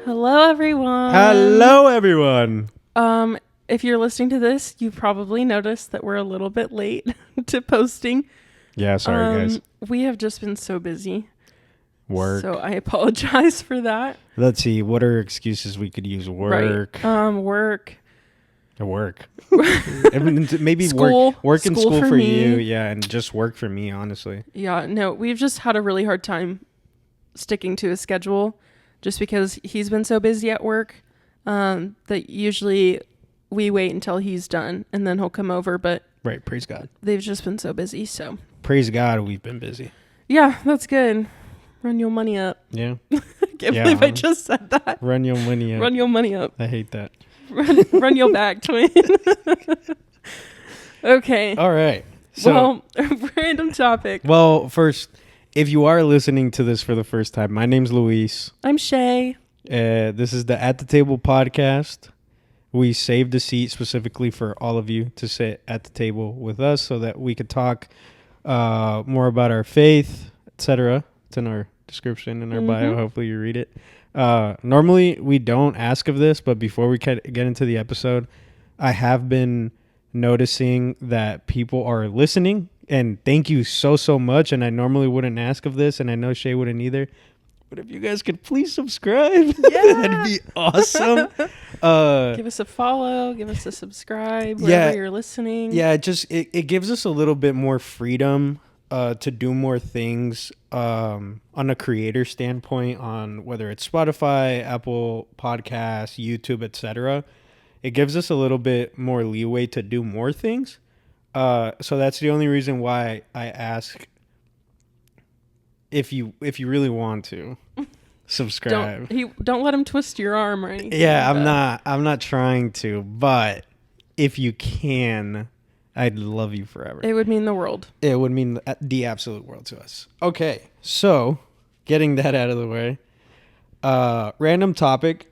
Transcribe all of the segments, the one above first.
Hello, everyone. Hello, everyone. If you're listening to this, you probably noticed that we're a little bit late to posting. Yeah, sorry, guys. We have just been so busy. Work. So I apologize for that. Let's see. What are excuses we could use? Work. Right. Work. Work. I mean, maybe School. Work and school for me. you. Yeah, and just work for me, honestly. Yeah, no, we've just had a really hard time sticking to a schedule just because he's been so busy at work that usually we wait until he's done and then he'll come over. But Right. Praise God. they've just been so busy. So Praise God, we've been busy. yeah, that's good. Run your money up. Yeah. Can't believe I just said that. Run your money up. Run your money up. I hate that. Run your back, twin. Okay. All right. So, random topic. well, first, if you are listening to this for the first time, my name's Luis. I'm Shay. This is the At the Table podcast. We saved a seat specifically for all of you to sit at the table with us so that we could talk more about our faith, etc. It's in our description in our bio. Hopefully you read it. Normally we don't ask of this, but before we get into the episode, I have been noticing that people are listening, and thank you so much. And I normally wouldn't ask of this, and I know Shay wouldn't either. But if you guys could please subscribe, that'd be awesome. Give us a follow, give us a subscribe wherever you're listening. Yeah, it gives us a little bit more freedom to do more things on a creator standpoint, on whether it's Spotify, Apple Podcasts, YouTube, etc. It gives us a little bit more leeway to do more things. So that's the only reason why I ask if you really want to subscribe. Don't let him twist your arm or anything. Yeah, I'm not trying to, but if you can, I'd love you forever. It would mean the world. It would mean the absolute world to us. Okay, so getting that out of the way, random topic.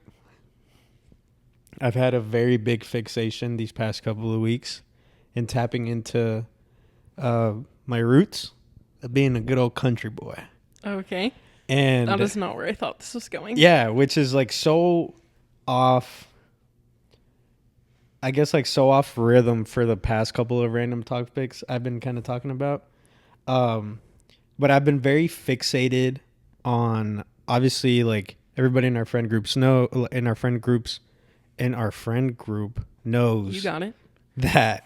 I've had a very big fixation these past couple of weeks in tapping into my roots of being a good old country boy. Okay. And that is not where I thought this was going. Yeah, which is like so off, I guess, like so off rhythm for the past couple of random topics I've been kind of talking about. But I've been very fixated on, obviously, like everybody in our friend group knows. You got it. That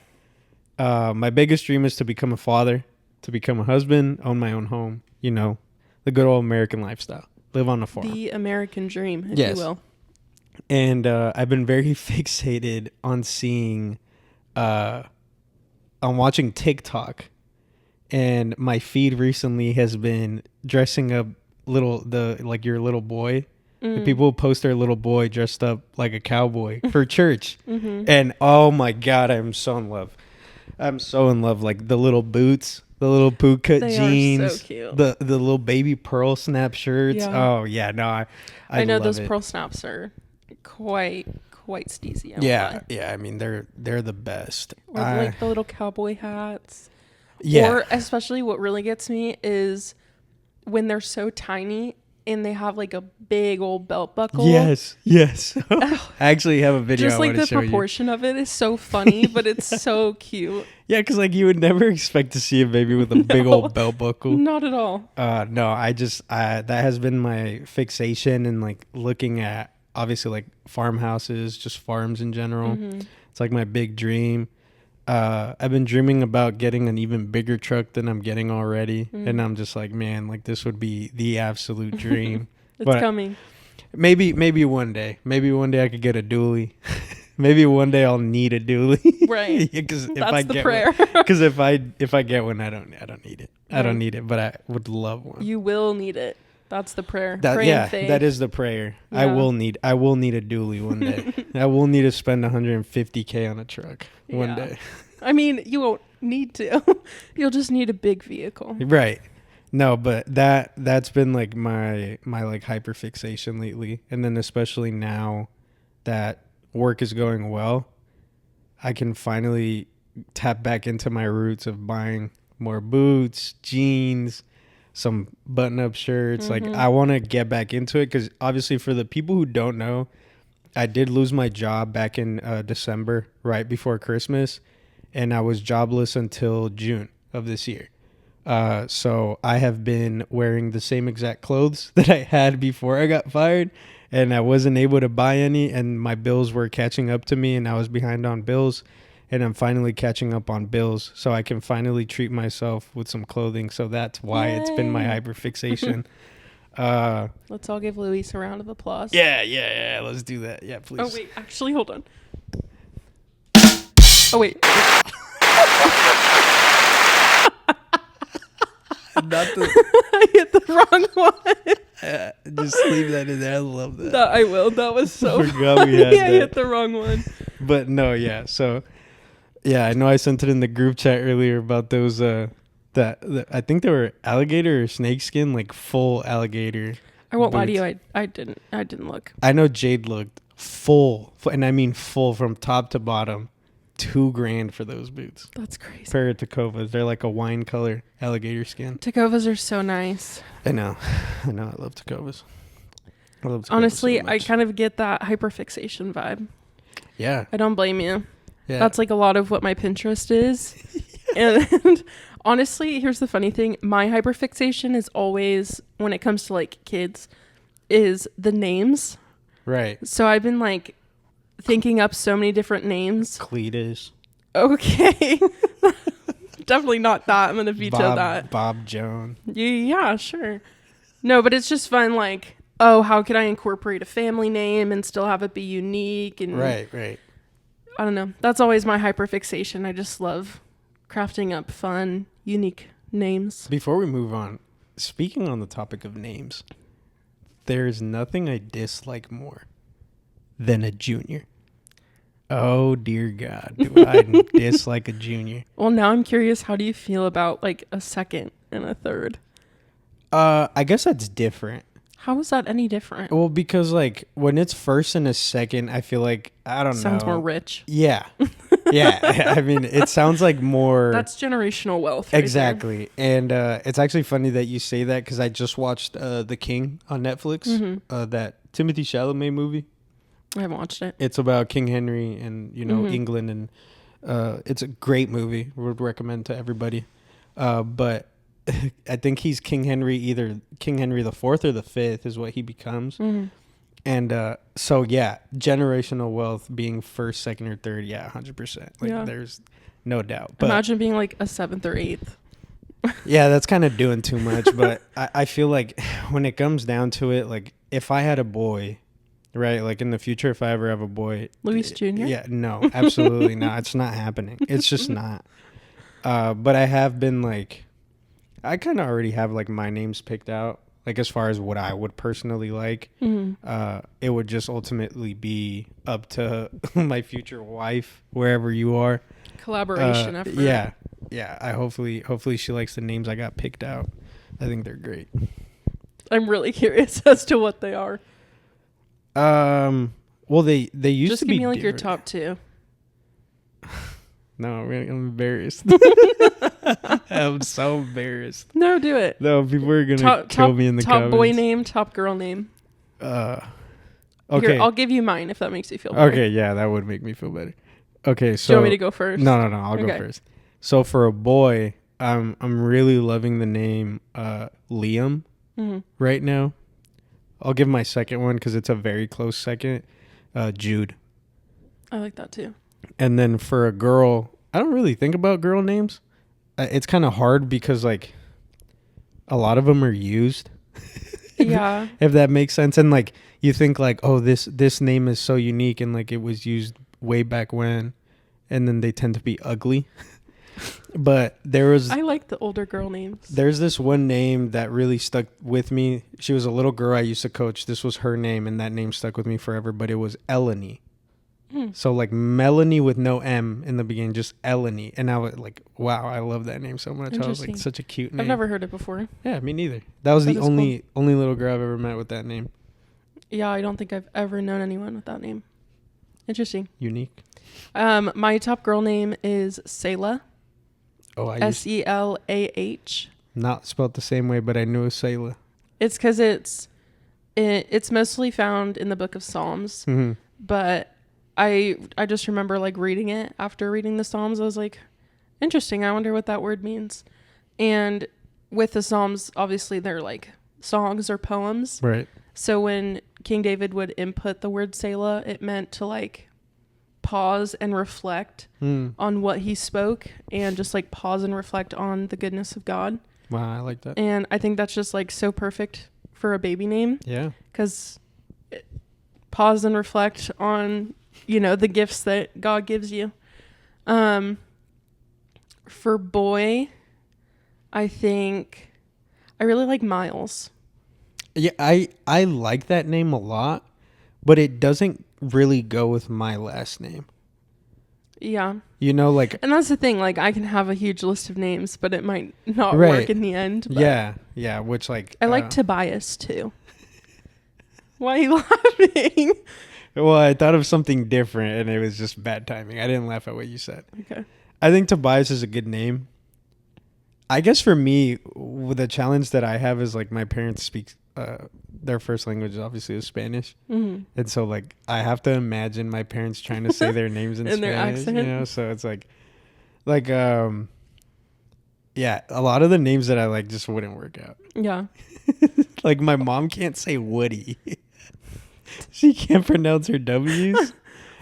my biggest dream is to become a father, to become a husband, own my own home, the good old American lifestyle, live on a farm. The American dream, if you will. And I've been very fixated on watching TikTok, and my feed recently has been dressing up your little boy. Mm. People post their little boy dressed up like a cowboy for church. Mm-hmm. And oh my God, I'm so in love. Like the little boots, the little bootcut jeans, are so cute. The little baby pearl snap shirts. Yeah. Oh yeah, no, I know love those it. pearl snaps are quite steezy. Yeah. I mean they're the best. Or like the little cowboy hats. Yeah. Or especially what really gets me is when they're so tiny and they have like a big old belt buckle. Yes. I actually have a video. Just like the proportion of it is so funny, but it's so cute. Yeah, because like you would never expect to see a baby with a big old belt buckle. Not at all. No, that has been my fixation, and like looking at obviously like farmhouses, just farms in general. Mm-hmm. It's like my big dream. I've been dreaming about getting an even bigger truck than I'm getting already. Mm. And I'm just like, man, like this would be the absolute dream. It's coming. Maybe one day. Maybe one day I could get a dually. Maybe one day I'll need a dually. Right. Because that's the prayer. Because if I get one, I don't need it. Right. I don't need it, but I would love one. You will need it. That's the prayer. That is the prayer. Yeah. I will need a dually one day. I will need to spend $150K on a truck one day. I mean, you won't need to. You'll just need a big vehicle. Right. No, but that's been like my like hyper fixation lately. And then especially now that work is going well, I can finally tap back into my roots of buying more boots, jeans, some button-up shirts. Like, I want to get back into it because obviously for the people who don't know, I did lose my job back in December, right before Christmas, and I was jobless until June of this year. So I have been wearing the same exact clothes that I had before I got fired, and I wasn't able to buy any, and my bills were catching up to me, and I was behind on bills, and I'm finally catching up on bills, so I can finally treat myself with some clothing. So that's why it's been my hyperfixation. Let's all give Luis a round of applause. Yeah. Let's do that. Yeah, please. Oh, wait. Actually, hold on. Oh, wait. I hit the wrong one. Just leave that in there. I love that. I will. That was so I forgot we had I that. hit the wrong one. But no, yeah. So, yeah, I know I sent it in the group chat earlier about those, that I think they were alligator or snake skin, like full alligator. I won't lie to boots. you. I didn't look. I know Jade looked full, and I mean full from top to bottom. $2,000 for those boots. That's crazy. Pair of Tacovas. They're like a wine color alligator skin. Tacovas are so nice. I know. I love Tacovas. Honestly, so I kind of get that hyperfixation vibe. Yeah. I don't blame you. Yeah. That's like a lot of what my Pinterest is. And honestly, here's the funny thing. My hyperfixation is always, when it comes to like kids, is the names. Right. So I've been like thinking up so many different names. Cletus. Okay. Definitely not that. I'm going to veto that. Bob Joan. Yeah, sure. No, but it's just fun. Like, oh, how could I incorporate a family name and still have it be unique? And Right. I don't know. That's always my hyperfixation. I just love crafting up fun, unique names. Before we move on, speaking on the topic of names, there's nothing I dislike more than a junior. Oh, dear God. Do I dislike a junior? Well, now I'm curious. How do you feel about like a second and a third? I guess that's different. How is that any different? Well, because like when it's first and a second, I feel like, I don't know. Sounds more rich. Yeah. Yeah. I mean, it sounds like more. That's generational wealth. Right exactly. There. And it's actually funny that you say that because I just watched The King on Netflix, that Timothée Chalamet movie. I haven't watched it. It's about King Henry and, England. And it's a great movie. Would recommend to everybody. But I think he's King Henry, either King Henry the Fourth or the Fifth is what he becomes. And so, yeah, generational wealth being first, second, or third. Yeah, 100%. Like, there's no doubt. But imagine being like a seventh or eighth. Yeah, that's kind of doing too much. But I feel like when it comes down to it, like if I had a boy, right, like in the future, if I ever have a boy. Luis Jr.? Yeah, no, absolutely not. It's not happening. It's just not. But I have been like, I kind of already have like my names picked out. Like as far as what I would personally like, it would just ultimately be up to my future wife, wherever you are. Collaboration effort. Yeah. I hopefully she likes the names I got picked out. I think they're great. I'm really curious as to what they are. Well, they used just to give be me like different. your top two. No, I'm embarrassed. I'm so embarrassed. No, do it. No, people are gonna kill me in the comments. Top boy name, top girl name. Okay. Here, I'll give you mine if that makes you feel better. Okay, yeah, that would make me feel better. Okay, so do you want me to go first? No, I'll go first. So for a boy, I'm really loving the name Liam right now. I'll give my second one because it's a very close second. Jude. I like that too. And then for a girl, I don't really think about girl names. It's kind of hard because like a lot of them are used. Yeah. If that makes sense. And like you think like, oh, this name is so unique and like it was used way back when, and then they tend to be ugly. But I like the older girl names. There's this one name that really stuck with me. She was a little girl I used to coach. This was her name, and that name stuck with me forever. But it was Eleni. So like Melanie with no M in the beginning, just Eleni. And I was like, wow, I love that name so much. I was like, such a cute name. I've never heard it before. Yeah, me neither. That was the only little girl I've ever met with that name. Yeah, I don't think I've ever known anyone with that name. Interesting. Unique. My top girl name is Selah. Oh, Selah. Not spelled the same way, but I knew it was Selah. It's because it's mostly found in the book of Psalms. Mm-hmm. But I just remember like reading it after reading the Psalms. I was like, interesting. I wonder what that word means. And with the Psalms, obviously they're like songs or poems. Right. So when King David would input the word Selah, it meant to like pause and reflect on what he spoke and just like pause and reflect on the goodness of God. Wow, I like that. And I think that's just like so perfect for a baby name. Yeah. Because pause and reflect on, the gifts that God gives you. For boy, I think I really like Miles. Yeah, I like that name a lot, but it doesn't really go with my last name. Yeah. Like... And that's the thing, like, I can have a huge list of names, but it might not Right. work in the end. But Yeah, which, like... I like Tobias, too. Why are you laughing? Well, I thought of something different, and it was just bad timing. I didn't laugh at what you said. Okay. I think Tobias is a good name. I guess for me, the challenge that I have is, like, my parents speak... their first language obviously is Spanish. Mm-hmm. And so, like, I have to imagine my parents trying to say their names in Spanish. Their accent. So it's yeah, a lot of the names that I like just wouldn't work out. Yeah. Like, my mom can't say Woody. She can't pronounce her W's.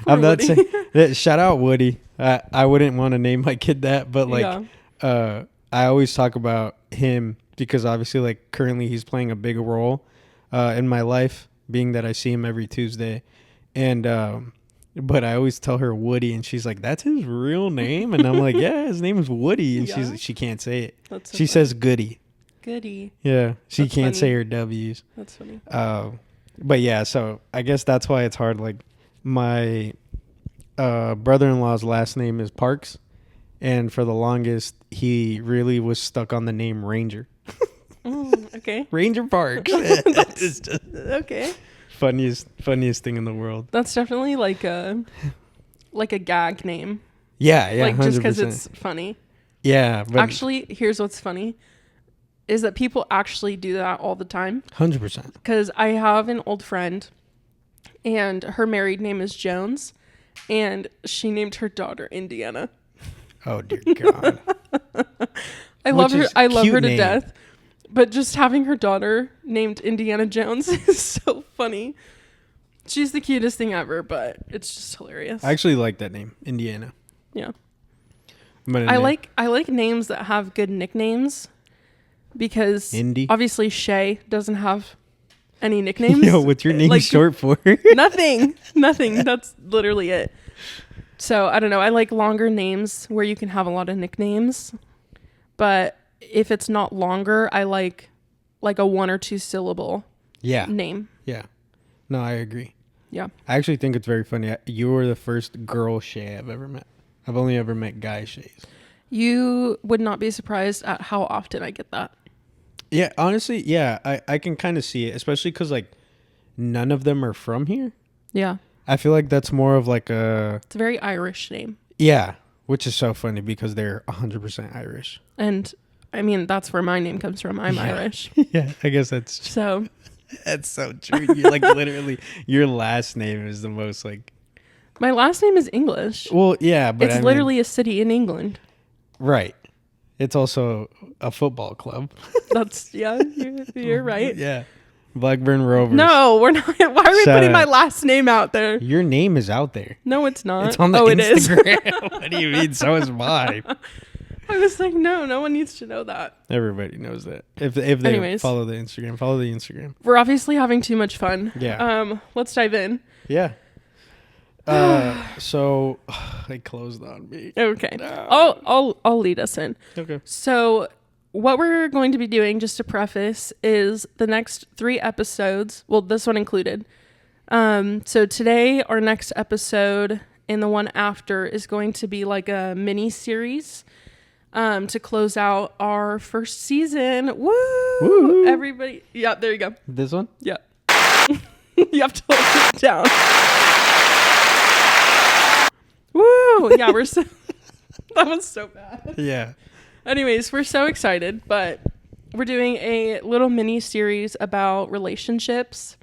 I'm not saying... Shout out Woody. I wouldn't want to name my kid that, but, like, I always talk about him because obviously, like, currently he's playing a big role in my life, being that I see him every Tuesday. And but I always tell her Woody, and she's like, "That's his real name?" And I'm like, "Yeah, his name is Woody." And she can't say it. That's so she funny. says Goody. Goody. Yeah, she That's can't funny. say her W's. That's funny. But yeah, so I guess that's why it's hard. Like, my brother-in-law's last name is Parks, and for the longest, he really was stuck on the name Ranger. Okay. Ranger Parks. Okay. Funniest thing in the world. That's definitely like a gag name. Yeah, Like 100%. just because it's funny. Yeah, but Actually, here's what's funny, is that people actually do that all the time. 100%. Because I have an old friend, and her married name is Jones, and she named her daughter Indiana. Oh dear God. I love her to death. But just having her daughter named Indiana Jones is so funny. She's the cutest thing ever, but it's just hilarious. I actually like that name, Indiana. Yeah. But I like names that have good nicknames, because Indy? Obviously Shay doesn't have any nicknames. Yo, what's your name short for? Nothing. That's literally it. So I don't know. I like longer names where you can have a lot of nicknames, but if it's not longer, I like a 1 or 2 syllable name. Yeah. No, I agree. Yeah. I actually think it's very funny. You were the first girl Shay I've ever met. I've only ever met guy Shays. You would not be surprised at how often I get that. Yeah, honestly, yeah. I can kind of see it, especially because, like, none of them are from here. Yeah. I feel like that's more of like It's a very Irish name. Yeah, which is so funny because they're 100% Irish. And I mean, that's where my name comes from. I'm Irish. Yeah, I guess that's so. That's so true. You're like literally, your last name is the most like. My last name is English. Well, yeah, but it's literally a city in England. Right. It's also a football club. That's you're right. Yeah. Blackburn Rovers. No, we're not. Why are we putting my last name out there? Your name is out there. No, it's not. It's on the Instagram. It is. What do you mean? So is mine. I was like, no one needs to know that. Everybody knows that. If they follow the Instagram. We're obviously having too much fun. Yeah. Let's dive in. Yeah. So they closed on me. Okay. No. I'll lead us in. Okay. So what we're going to be doing, just to preface, is the next 3 episodes. Well, this one included. So today, our next episode, and the one after is going to be like a mini series. To close out our first season. Woo! Woo-hoo. Everybody. Yeah, there you go. This one? Yeah. You have to hold it down. Woo! Yeah, that was so bad. Yeah. Anyways, we're so excited, but we're doing a little mini series about relationships,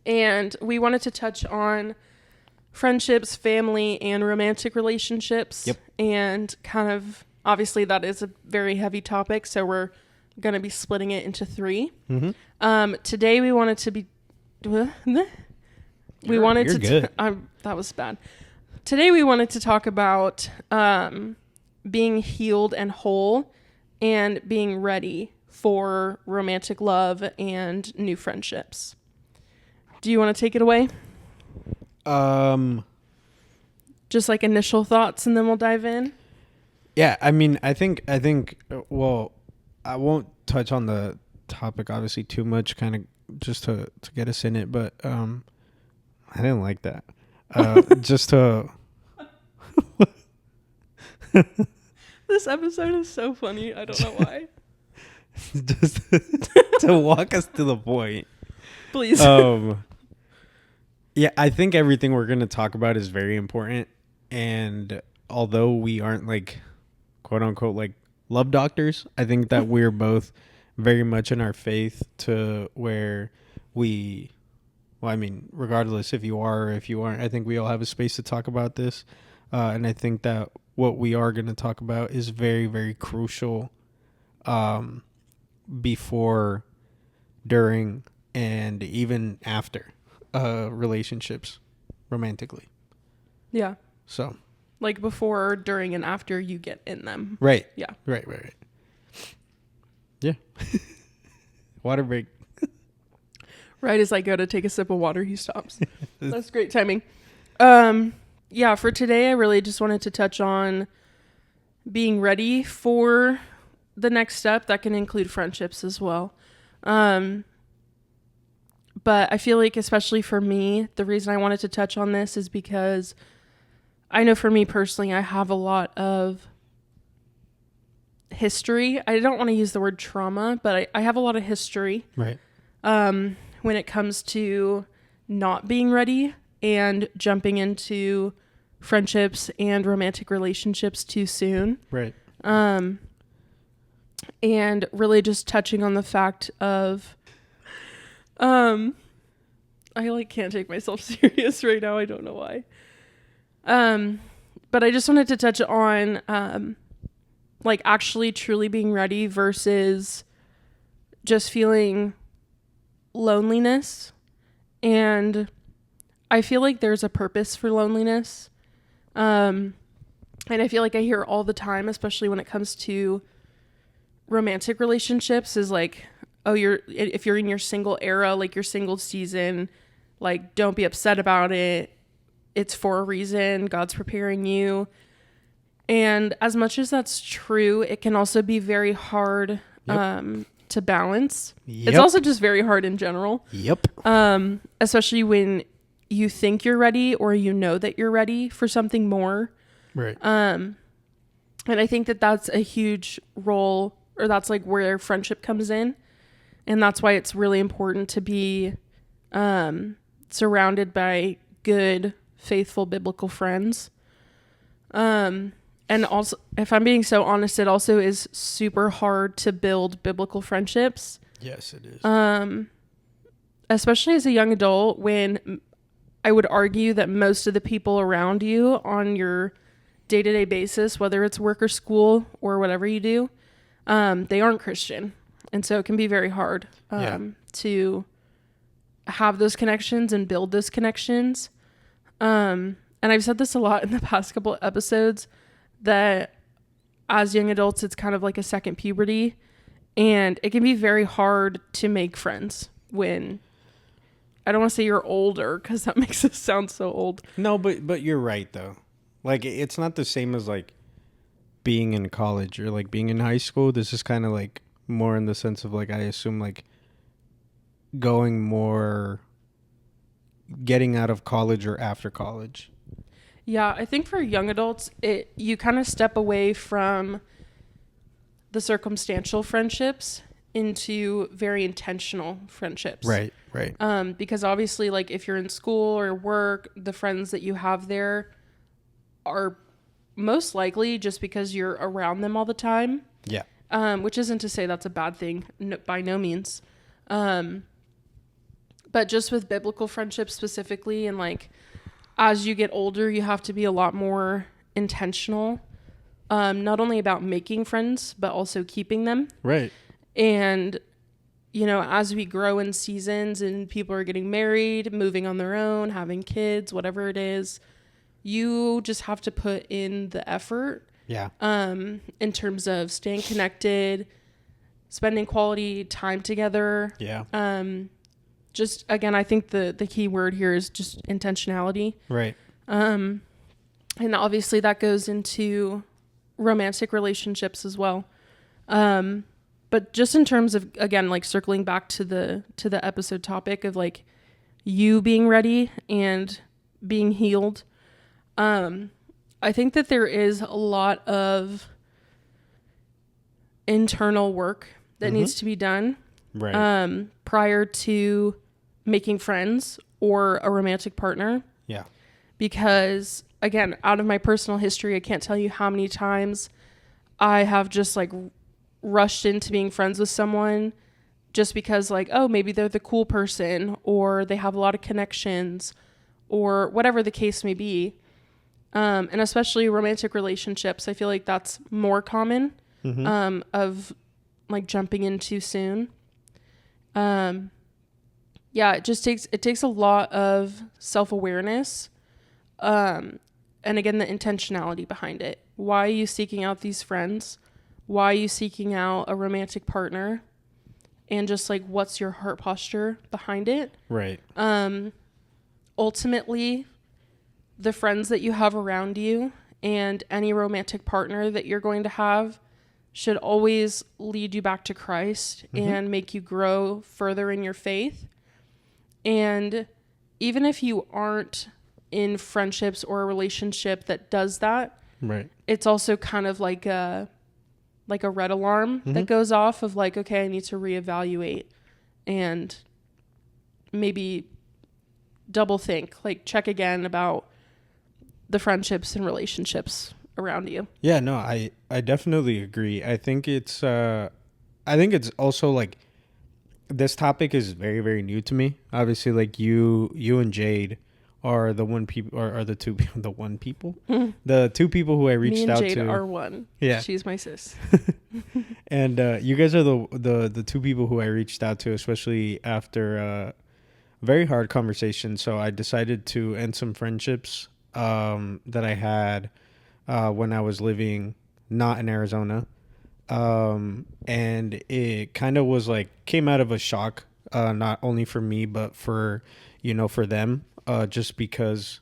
and we wanted to touch on friendships, family, and romantic relationships. Yep. And kind of, obviously that is a very heavy topic, so we're going to be splitting it into 3. Today we wanted to be You're good. That was bad. Today we wanted to talk about being healed and whole and being ready for romantic love and new friendships. Do you want to take it away? Just like initial thoughts, and then we'll dive in. Yeah, I mean, I think well, I won't touch on the topic obviously too much, kind of just to get us in it, but I didn't like that. Just to This episode is so funny. I don't know why. just to walk us to the point. Please. Yeah, I think everything we're going to talk about is very important, and although we aren't like quote unquote like love doctors, I think that we're both very much in our faith to where we, well, I mean, regardless if you are or if you aren't, I think we all have a space to talk about this. And I think that what we are going to talk about is very, very crucial before, during, and even after relationships romantically. Yeah. So. Like before, during, and after you get in them. Right. Yeah. Right. Yeah. Water break. Right as I go to take a sip of water, he stops. That's great timing. Yeah, for today, I really just wanted to touch on being ready for the next step. That can include friendships as well. But I feel like, especially for me, the reason I wanted to touch on this is because I know for me personally, I have a lot of history. I don't want to use the word trauma, but I have a lot of history. Right. When it comes to not being ready and jumping into friendships and romantic relationships too soon. Right. And really just touching on the fact of, I like can't take myself serious right now. I don't know why. But I just wanted to touch on, like actually truly being ready versus just feeling loneliness. And I feel like there's a purpose for loneliness. And I feel like I hear all the time, especially when it comes to romantic relationships, is like, oh, if you're in your single era, like your single season, like don't be upset about it. It's for a reason. God's preparing you. And as much as that's true, it can also be very hard to balance. Yep. It's also just very hard in general. Yep. Especially when you think you're ready or you know that you're ready for something more. Right. And I think that that's a huge role, or that's like where friendship comes in. And that's why it's really important to be surrounded by good, faithful, biblical friends. And also, if I'm being so honest, it also is super hard to build biblical friendships. Yes, it is. Especially as a young adult, when I would argue that most of the people around you on your day-to-day basis, whether it's work or school or whatever you do, they aren't Christian. And so it can be very hard to have those connections and build those connections. And I've said this a lot in the past couple episodes, that as young adults, it's kind of like a second puberty, and it can be very hard to make friends when, I don't want to say you're older, because that makes it sound so old. No, but you're right though. Like, it's not the same as like being in college or like being in high school. This is kind of like more in the sense of like, I assume like getting out of college or after college. Yeah, I think for young adults, you kind of step away from the circumstantial friendships into very intentional friendships. Right. Because obviously, like if you're in school or work, the friends that you have there are most likely just because you're around them all the time. Yeah. which isn't to say that's a bad thing, no, by no means. But just with biblical friendships specifically, and like as you get older, you have to be a lot more intentional, not only about making friends, but also keeping them. Right. And, you know, as we grow in seasons and people are getting married, moving on their own, having kids, whatever it is, you just have to put in the effort. Yeah. In terms of staying connected, spending quality time together. Yeah. Just, again, I think the key word here is just intentionality. Right. And obviously that goes into romantic relationships as well. But just in terms of, again, like circling back to the episode topic of like you being ready and being healed. I think that there is a lot of internal work that needs to be done. Right. Prior to making friends or a romantic partner. Yeah. Because, again, out of my personal history, I can't tell you how many times I have just like rushed into being friends with someone just because like, oh, maybe they're the cool person or they have a lot of connections or whatever the case may be. And especially romantic relationships, I feel like that's more common, of like jumping in too soon. Yeah, it takes a lot of self-awareness. And again, the intentionality behind it. Why are you seeking out these friends? Why are you seeking out a romantic partner? And just like, what's your heart posture behind it? Right. Ultimately, the friends that you have around you and any romantic partner that you're going to have should always lead you back to Christ and make you grow further in your faith. And even if you aren't in friendships or a relationship that does that, Right. it's also kind of like a red alarm that goes off of like, okay, I need to reevaluate and maybe double think, like check again about the friendships and relationships around you. Yeah, no, I definitely agree. I think it's also like this topic is very, very new to me. Obviously, like you and Jade are the one people, or are the two the one people, the two people who I reached Me and out Jade to. are one. Yeah, she's my sis. And you guys are the two people who I reached out to, especially after a very hard conversation. So I decided to end some friendships that I had when I was living not in Arizona. And it kind of was like came out of a shock, not only for me, but for them, just because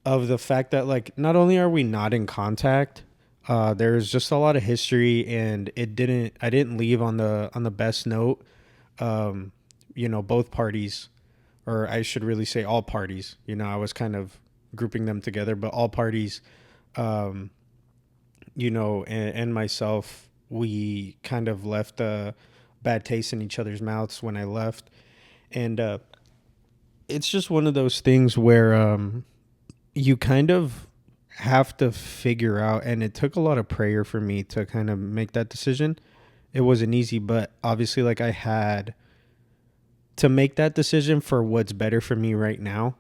of the fact that like not only are we not in contact, there's just a lot of history, and I didn't leave on the best note. Both parties, or I should really say all parties, I was kind of grouping them together, but all parties, and myself, we kind of left a bad taste in each other's mouths when I left. And it's just one of those things where you kind of have to figure out, and it took a lot of prayer for me to kind of make that decision. It wasn't easy, but obviously like I had to make that decision for what's better for me right now.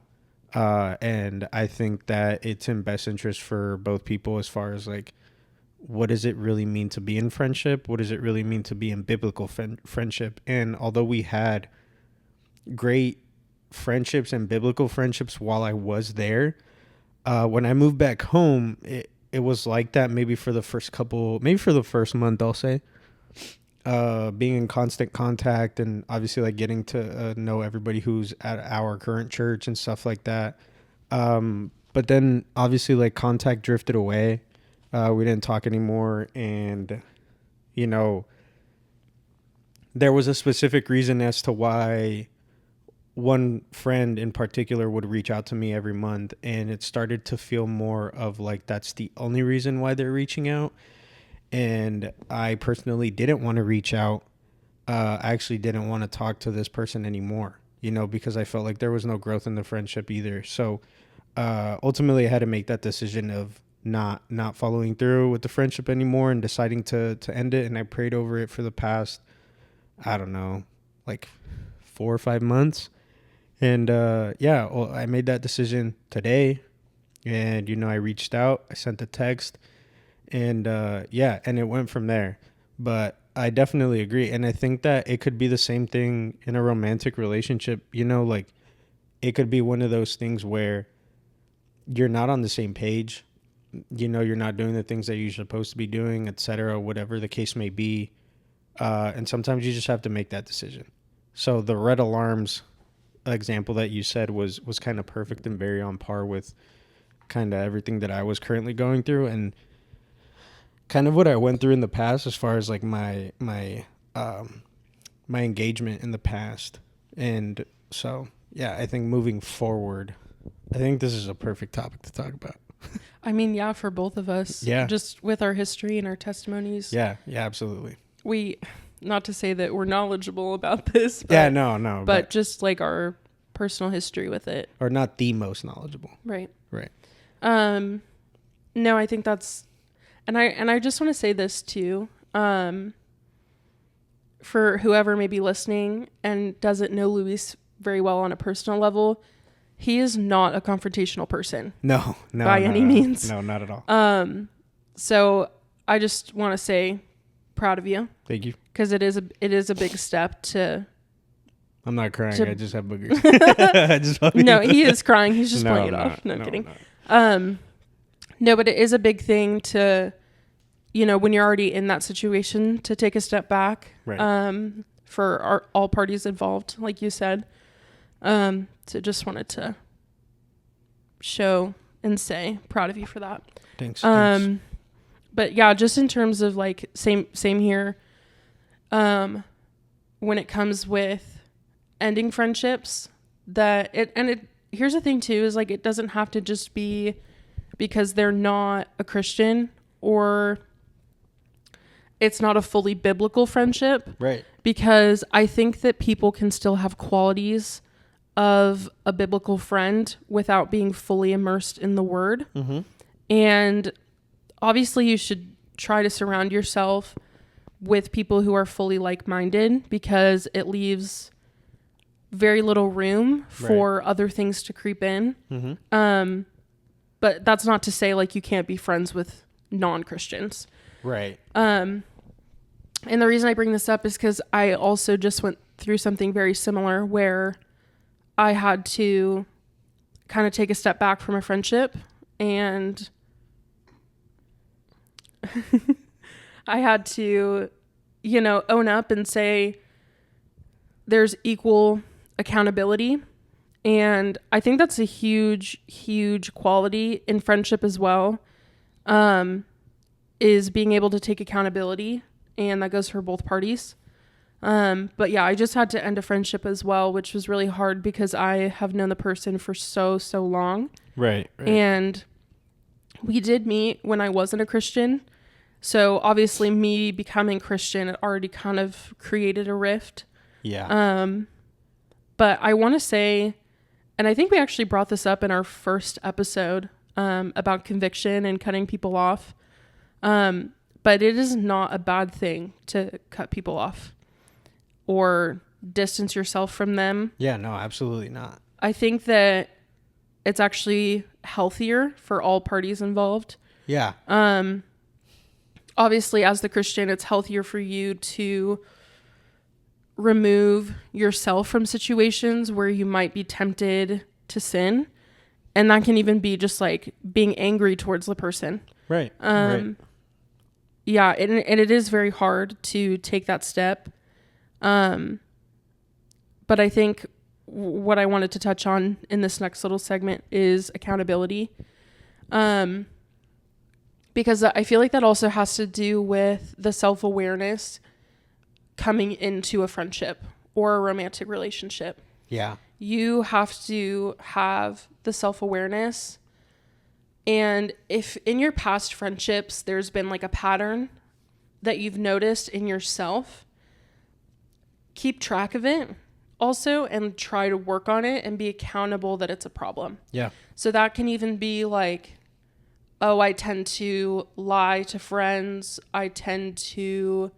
And I think that it's in best interest for both people, as far as like, what does it really mean to be in friendship? What does it really mean to be in biblical friendship? And although we had great friendships and biblical friendships while I was there, when I moved back home, it was like that maybe for the first month, I'll say. Being in constant contact, and obviously like getting to know everybody who's at our current church and stuff like that. But then obviously like contact drifted away. We didn't talk anymore, and there was a specific reason as to why one friend in particular would reach out to me every month, and it started to feel more of like that's the only reason why they're reaching out. And I personally didn't want to reach out. I actually didn't want to talk to this person anymore, because I felt like there was no growth in the friendship either. So ultimately I had to make that decision of not following through with the friendship anymore and deciding to end it. And I prayed over it for the past, I don't know, like 4 or 5 months. And well, I made that decision today. And, I reached out, I sent a text, and and it went from there. But I definitely agree. And I think that it could be the same thing in a romantic relationship. Like it could be one of those things where you're not on the same page. You're not doing the things that you're supposed to be doing, etc., whatever the case may be. And sometimes you just have to make that decision. So the red alarms example that you said was kind of perfect and very on par with kind of everything that I was currently going through and kind of what I went through in the past as far as like my engagement in the past. And so, I think moving forward, I think this is a perfect topic to talk about. I mean, yeah, for both of us. Yeah. Just with our history and our testimonies. Yeah, absolutely. Not to say that we're knowledgeable about this. But, yeah, no. But just like our personal history with it. Or not the most knowledgeable. Right. No, I think that's, and I just want to say this too, for whoever may be listening and doesn't know Luis very well on a personal level, he is not a confrontational person. No, by any means. No, not at all. So I just want to say, proud of you. Thank you. Because it is a big step to. I'm not crying. I just have boogers. No, he is crying. He's just playing it off. No, kidding. No, but it is a big thing to, when you're already in that situation, to take a step back. Right. For all parties involved, like you said. So just wanted to show and say proud of you for that. Thanks. But yeah, just in terms of like same here. When it comes with ending friendships, here's the thing too, is like it doesn't have to just be because they're not a Christian or it's not a fully biblical friendship. Right. Because I think that people can still have qualities of a biblical friend without being fully immersed in the word. Mm-hmm. And obviously you should try to surround yourself with people who are fully like-minded, because it leaves very little room for other things to creep in. Mm-hmm. But that's not to say like you can't be friends with non-Christians. Right. And the reason I bring this up is because I also just went through something very similar where I had to kind of take a step back from a friendship, and I had to, own up and say there's equal accountability. And I think that's a huge, huge quality in friendship as well, is being able to take accountability. And that goes for both parties. But yeah, I just had to end a friendship as well, which was really hard because I have known the person for so long. Right. And we did meet when I wasn't a Christian. So obviously me becoming Christian, it already kind of created a rift. Yeah. But I want to say, and I think we actually brought this up in our first episode, about conviction and cutting people off. But it is not a bad thing to cut people off or distance yourself from them. Yeah, no, absolutely not. I think that it's actually healthier for all parties involved. Yeah. Obviously, as the Christian, it's healthier for you to remove yourself from situations where you might be tempted to sin. And that can even be just like being angry towards the person. Right. Yeah, and it is very hard to take that step. But I think what I wanted to touch on in this next little segment is accountability. Because I feel like that also has to do with the self-awareness coming into a friendship or a romantic relationship. Yeah. You have to have the self-awareness. And if in your past friendships, there's been like a pattern that you've noticed in yourself, keep track of it also and try to work on it and be accountable that it's a problem. Yeah. So that can even be like, oh, I tend to lie to friends. I tend to,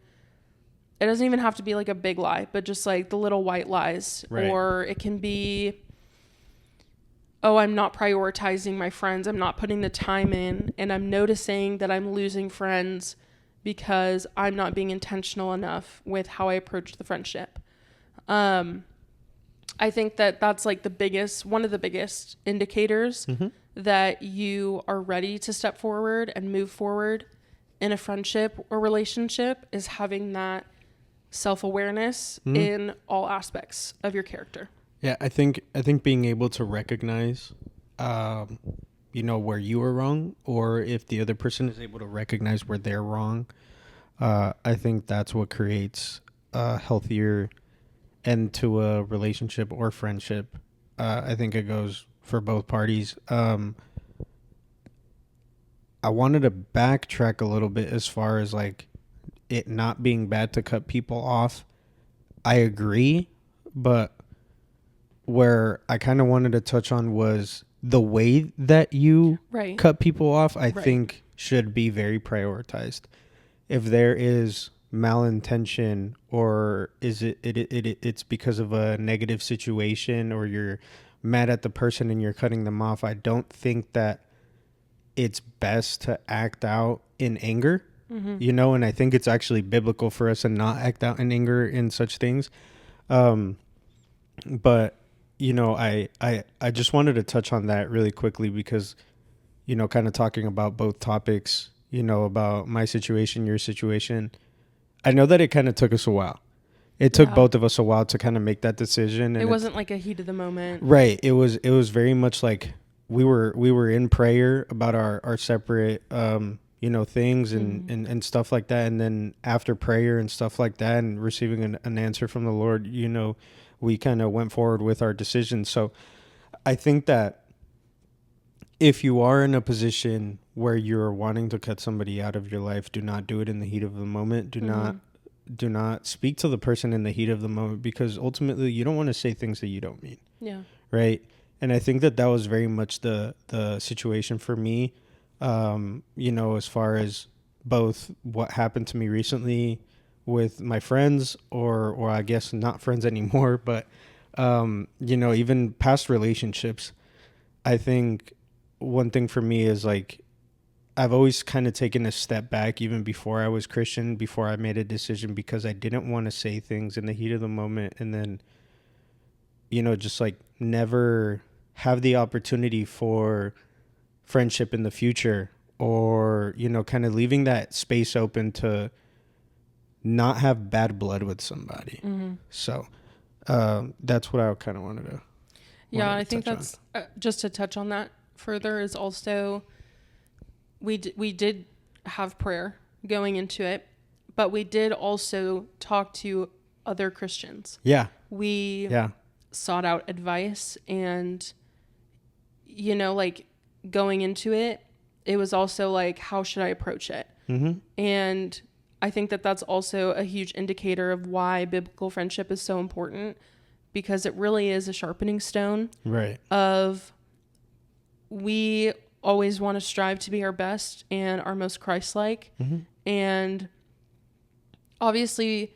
it doesn't even have to be like a big lie, but just like the little white lies. Right. Or it can be, oh, I'm not prioritizing my friends. I'm not putting the time in, and I'm noticing that I'm losing friends because I'm not being intentional enough with how I approach the friendship. I think that that's like one of the biggest indicators that you are ready to step forward and move forward in a friendship or relationship, is having that self-awareness in all aspects of your character. Yeah, I think being able to recognize, where you are wrong, or if the other person is able to recognize where they're wrong, I think that's what creates a healthier end to a relationship or friendship. I think it goes for both parties. I wanted to backtrack a little bit as far as like it not being bad to cut people off. I agree, but where I kind of wanted to touch on was the way that you cut people off, I think should be very prioritized. If there is malintention, or is it's because of a negative situation, or you're mad at the person and you're cutting them off, I don't think that it's best to act out in anger, and I think it's actually biblical for us to not act out in anger in such things. But I just wanted to touch on that really quickly because, kind of talking about both topics, about my situation, your situation. I know that it kind of took us a while. It took both of us a while to kind of make that decision. And it wasn't like a heat of the moment. Right. It was very much like we were in prayer about our separate, things and stuff like that. And then after prayer and stuff like that and receiving an answer from the Lord, we kind of went forward with our decision. So I think that if you are in a position where you're wanting to cut somebody out of your life, do not do it in the heat of the moment. Do not speak to the person in the heat of the moment, because ultimately you don't want to say things that you don't mean. Yeah. Right. And I think that was very much the situation for me, as far as both what happened to me recently with my friends, or I guess not friends anymore, but, even past relationships. I think one thing for me is like, I've always kind of taken a step back even before I was Christian, before I made a decision, because I didn't want to say things in the heat of the moment and then, just like never have the opportunity for friendship in the future, or, kind of leaving that space open to not have bad blood with somebody. So that's what I kind of wanted to. Yeah, I think that's just to touch on that further is also we did have prayer going into it, but we did also talk to other Christians. Yeah. We sought out advice, and like going into it, it was also like, how should I approach it? And I think that that's also a huge indicator of why biblical friendship is so important, because it really is a sharpening stone. Right. Of we always want to strive to be our best and our most Christ-like. And obviously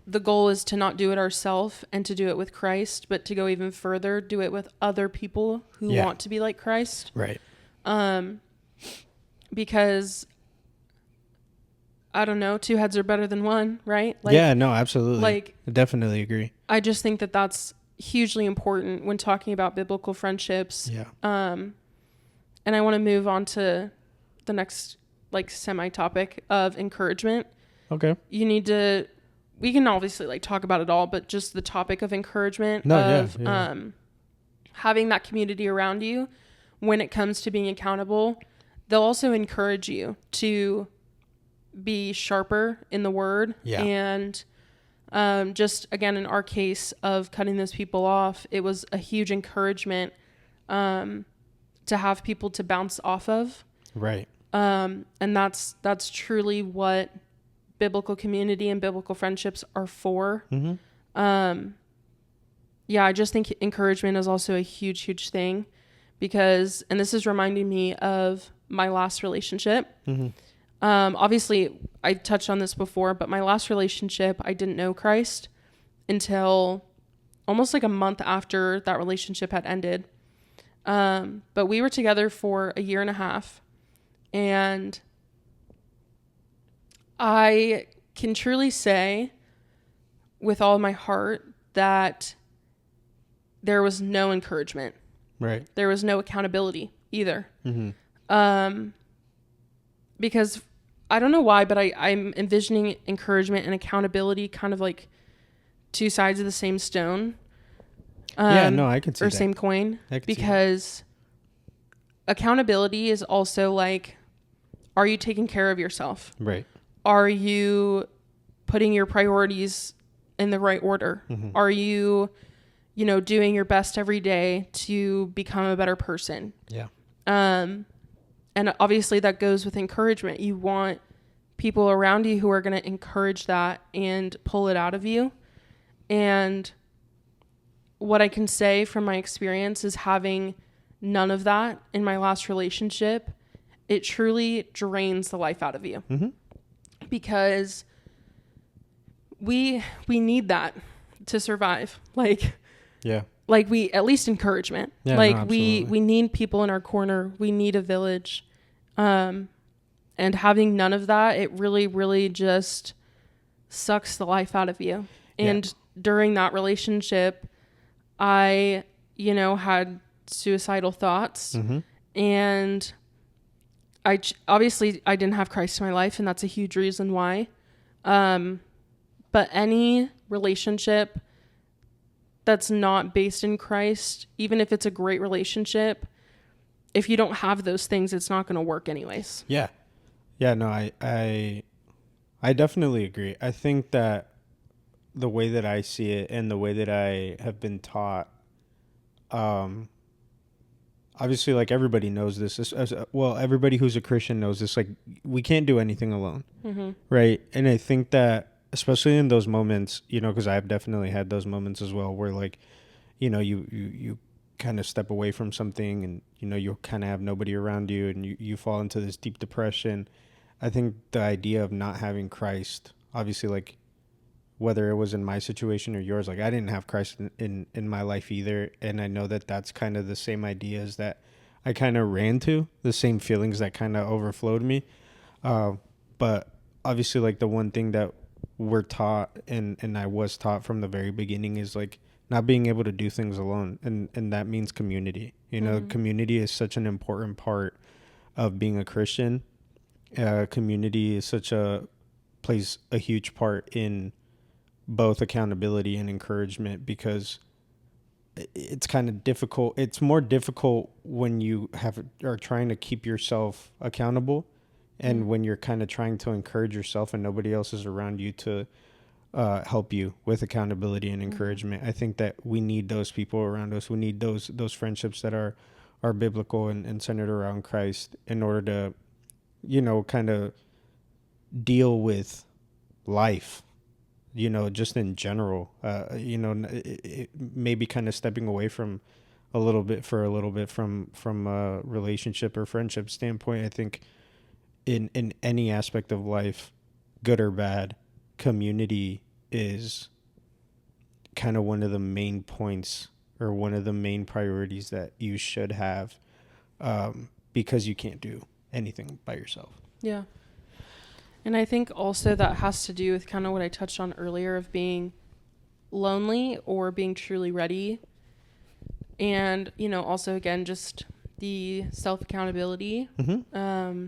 the goal is to not do it ourselves and to do it with Christ, but to go even further, do it with other people who want to be like Christ. Right. Because I don't know, two heads are better than one, right? Like, yeah, no, absolutely. Like, I definitely agree. I just think that that's hugely important when talking about biblical friendships. Yeah. And I want to move on to the next like semi-topic of encouragement. Okay. We can obviously like talk about it all, but just the topic of encouragement having that community around you when it comes to being accountable. They'll also encourage you to be sharper in the word. Yeah. And just again, in our case of cutting those people off, it was a huge encouragement to have people to bounce off of. Right. And that's truly what biblical community and biblical friendships are for. I just think encouragement is also a huge, huge thing, because, and this is reminding me of my last relationship. Mm-hmm. Obviously, I touched on this before, but my last relationship, I didn't know Christ until almost like a month after that relationship had ended. But we were together for a year and a half, and I can truly say with all my heart that there was no encouragement. Right. There was no accountability either. Mm-hmm. Because I don't know why, but I'm envisioning encouragement and accountability kind of like two sides of the same stone. Yeah, no, I can see or that. same coin. I can see Because accountability is also like, are you taking care of yourself? Right. Are you putting your priorities in the right order? Mm-hmm. Are you, doing your best every day to become a better person? Yeah. And obviously that goes with encouragement. You want people around you who are going to encourage that and pull it out of you. And what I can say from my experience is having none of that in my last relationship, it truly drains the life out of you. Mm-hmm. Because we need that to survive. Yeah. Like we, at least encouragement. Yeah, like no, we need people in our corner. We need a village. And having none of that, it really, really just sucks the life out of you. And during that relationship, I, had suicidal thoughts. Mm-hmm. And obviously I didn't have Christ in my life, and that's a huge reason why. But any relationship that's not based in Christ, even if it's a great relationship, if you don't have those things, it's not going to work anyways. Yeah. Yeah, no, I definitely agree. I think that the way that I see it and the way that I have been taught, obviously, like, everybody knows this. Well, everybody who's a Christian knows this. Like, we can't do anything alone, Mm-hmm. right? And I think that, especially in those moments, because I've definitely had those moments as well, where, like, you kind of step away from something, and you kind of have nobody around you, and you fall into this deep depression. I think the idea of not having Christ, obviously, like, whether it was in my situation or yours, like, I didn't have Christ in my life either. And I know that that's kind of the same ideas that I kind of ran to, the same feelings that kind of overflowed me. But obviously, like, the one thing that we're taught, and I was taught from the very beginning, is, like, not being able to do things alone. And that means community. Mm-hmm. Community is such an important part of being a Christian. Community is plays a huge part in both accountability and encouragement, because it's kind of difficult. It's more difficult when you are trying to keep yourself accountable, and when you're kind of trying to encourage yourself and nobody else is around you to help you with accountability and encouragement. I think that we need those people around us. We need those friendships that are biblical and centered around Christ, in order to kind of deal with life, just in general. Maybe kind of stepping away from a little bit from a relationship or friendship standpoint. I think in any aspect of life, good or bad, community is kind of one of the main points, or one of the main priorities that you should have, because you can't do anything by yourself. Yeah. And I think also that has to do with kind of what I touched on earlier of being lonely or being truly ready. And, also, again, just the self-accountability. Mm-hmm.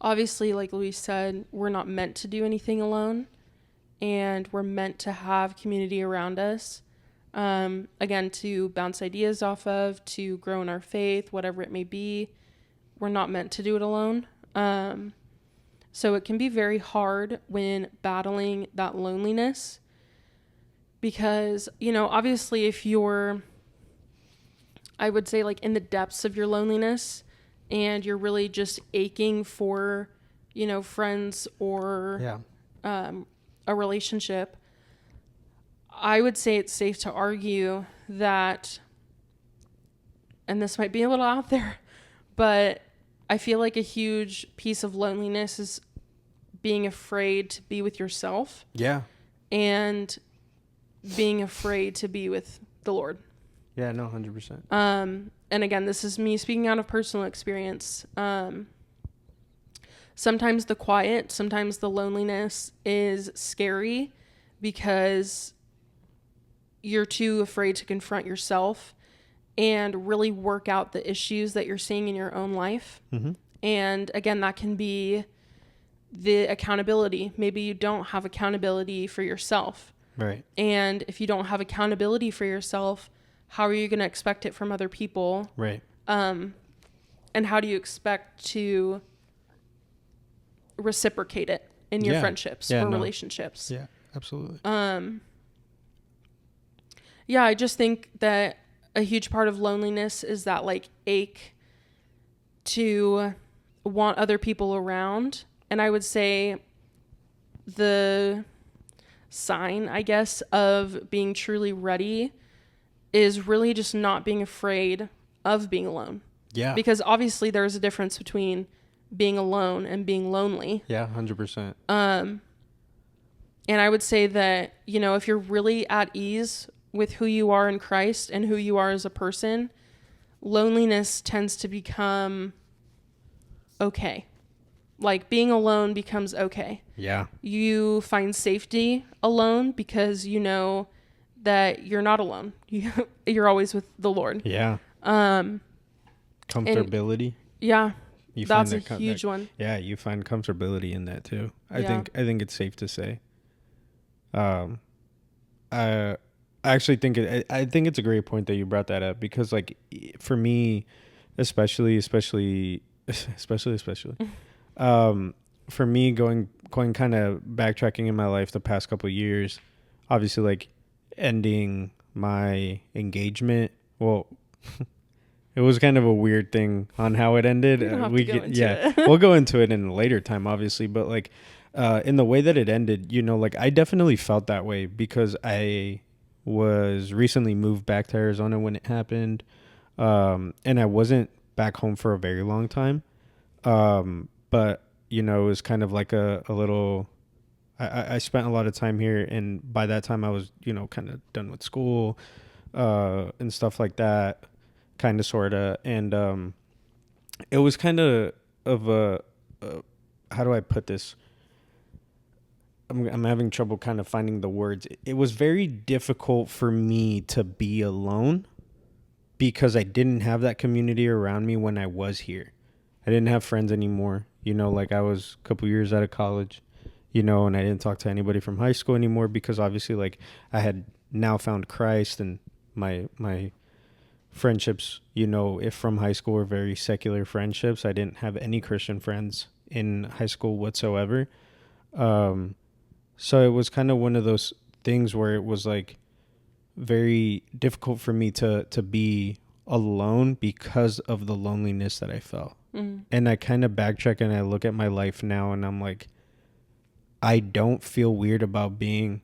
Obviously, like Luis said, we're not meant to do anything alone. And we're meant to have community around us. Again, to bounce ideas off of, to grow in our faith, whatever it may be. We're not meant to do it alone. So it can be very hard when battling that loneliness, because, obviously if you're, I would say, like, in the depths of your loneliness and you're really just aching for, friends or a relationship, I would say it's safe to argue that, and this might be a little out there, But I feel like a huge piece of loneliness is being afraid to be with yourself. Yeah. And being afraid to be with the Lord. Yeah, no, 100%. And again, this is me speaking out of personal experience. Sometimes the quiet, sometimes the loneliness is scary because you're too afraid to confront yourself and really work out the issues that you're seeing in your own life. Mm-hmm. And again, that can be the accountability. Maybe you don't have accountability for yourself. Right. And if you don't have accountability for yourself, how are you going to expect it from other people? Right. And how do you expect to reciprocate it in your friendships or relationships? Yeah, absolutely. Yeah, I just think that a huge part of loneliness is that like ache to want other people around. And I would say the sign, I guess, of being truly ready is really just not being afraid of being alone. Yeah. Because obviously there's a difference between being alone and being lonely. Yeah, 100%. And I would say that, you know, if you're really at ease with who you are in Christ and who you are as a person, loneliness tends to become okay. Like being alone becomes okay. Yeah. You find safety alone because you know that you're not alone. You're always with the Lord. Yeah. Comfortability. Yeah. You That's a huge one. Yeah, you find comfortability in that too. I Yeah. think it's safe to say. I actually think I think it's a great point that you brought that up because like for me, especially for me going kind of backtracking in my life the past couple of years, obviously like ending my engagement. Well, it was kind of a weird thing on how it ended. We'll go into it in a later time, obviously, but like in the way that it ended, you know, like I definitely felt that way because I was recently moved back to Arizona when it happened, and I wasn't back home for a very long time, but you know, it was kind of like a little. I spent a lot of time here, and by that time I was, you know, kind of done with school and stuff like that, kind of, sort of. And it was kind of a, how do I put this? I'm having trouble kind of finding the words. It was very difficult for me to be alone because I didn't have that community around me when I was here. I didn't have friends anymore. You know, like I was a couple years out of college, you know, and I didn't talk to anybody from high school anymore because obviously like I had now found Christ, and my friendships, you know, if from high school were very secular friendships. I didn't have any Christian friends in high school whatsoever. So it was kind of one of those things where it was like very difficult for me to be alone because of the loneliness that I felt. Mm. And I kind of backtrack and I look at my life now and I'm like, I don't feel weird about being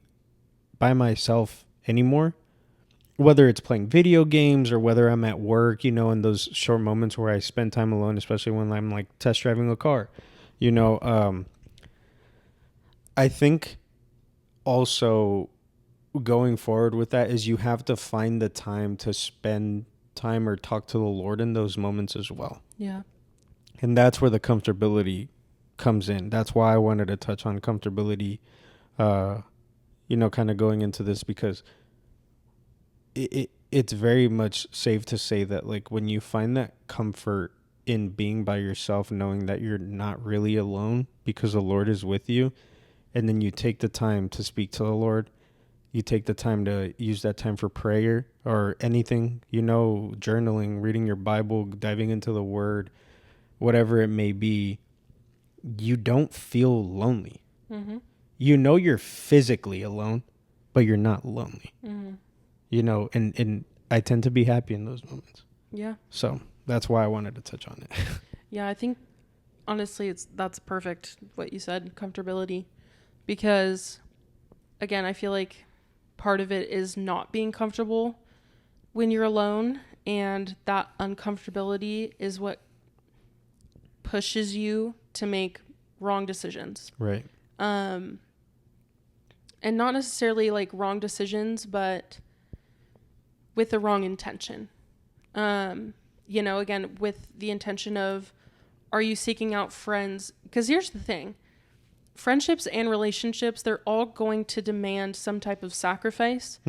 by myself anymore, whether it's playing video games or whether I'm at work, you know, in those short moments where I spend time alone, especially when I'm like test driving a car, you know. I think also going forward with that is you have to find the time to spend time or talk to the Lord in those moments as well. Yeah. And that's where the comfortability comes in. That's why I wanted to touch on comfortability, you know, kind of going into this, because it's very much safe to say that like when you find that comfort in being by yourself, knowing that you're not really alone because the Lord is with you, and then you take the time to speak to the Lord, you take the time to use that time for prayer or anything, you know, journaling, reading your Bible, diving into the Word, whatever it may be, you don't feel lonely. Mm-hmm. You know you're physically alone, but you're not lonely. Mm-hmm. You know, and I tend to be happy in those moments. Yeah. So that's why I wanted to touch on it. Yeah, I think honestly that's perfect what you said, comfortability. Because again, I feel like part of it is not being comfortable when you're alone, and that uncomfortability is what pushes you to make wrong decisions. Right. And not necessarily like wrong decisions, but with the wrong intention. You know, again, with the intention of, are you seeking out friends? Because here's the thing. Friendships and relationships, they're all going to demand some type of sacrifice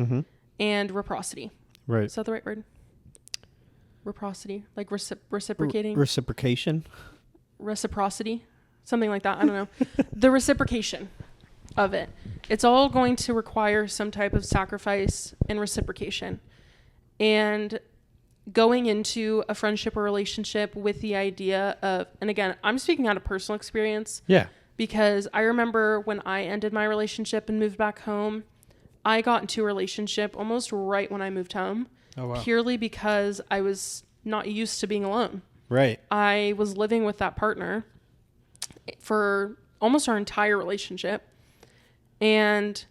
and reciprocity. Right. Is that the right word? Reciprocity, like reciprocating. Reciprocation. Reciprocity, something like that. I don't know. The reciprocation of it. It's all going to require some type of sacrifice and reciprocation. And going into a friendship or relationship with the idea of, and again, I'm speaking out of personal experience. Yeah. Because I remember when I ended my relationship and moved back home, I got into a relationship almost right when I moved home. Oh, wow. Purely because I was not used to being alone. Right. I was living with that partner for almost our entire relationship. And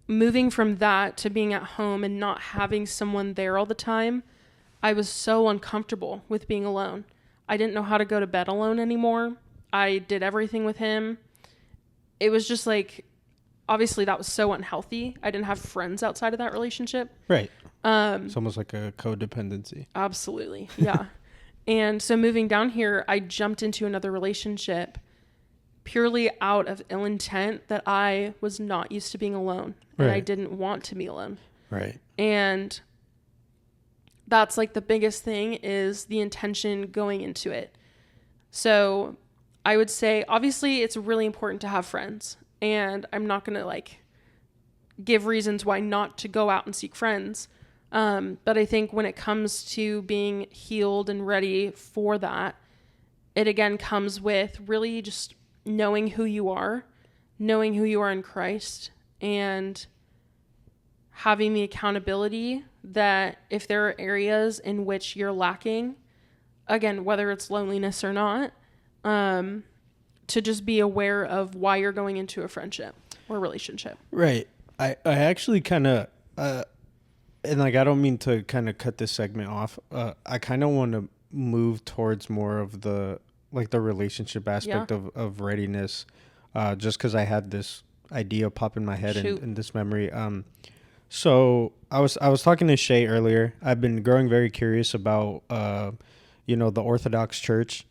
moving from that to being at home and not having someone there all the time, I was so uncomfortable with being alone. I didn't know how to go to bed alone anymore. I did everything with him. It was just like, obviously that was so unhealthy. I didn't have friends outside of that relationship. Right. It's almost like a codependency. Absolutely. Yeah. And so moving down here, I jumped into another relationship purely out of ill intent that I was not used to being alone. And I didn't want to be alone. Right. And that's like the biggest thing is the intention going into it. So I would say, obviously, it's really important to have friends. And I'm not going to like give reasons why not to go out and seek friends. But I think when it comes to being healed and ready for that, it again comes with really just knowing who you are in Christ, and having the accountability that if there are areas in which you're lacking, again, whether it's loneliness or not, to just be aware of why you're going into a friendship or relationship. Right. I actually kind of, and like, I don't mean to kind of cut this segment off. I kind of want to move towards more of the, like the relationship aspect of readiness, just because I had this idea pop in my head and this memory. So I was talking to Shay earlier. I've been growing very curious about, the Orthodox Church.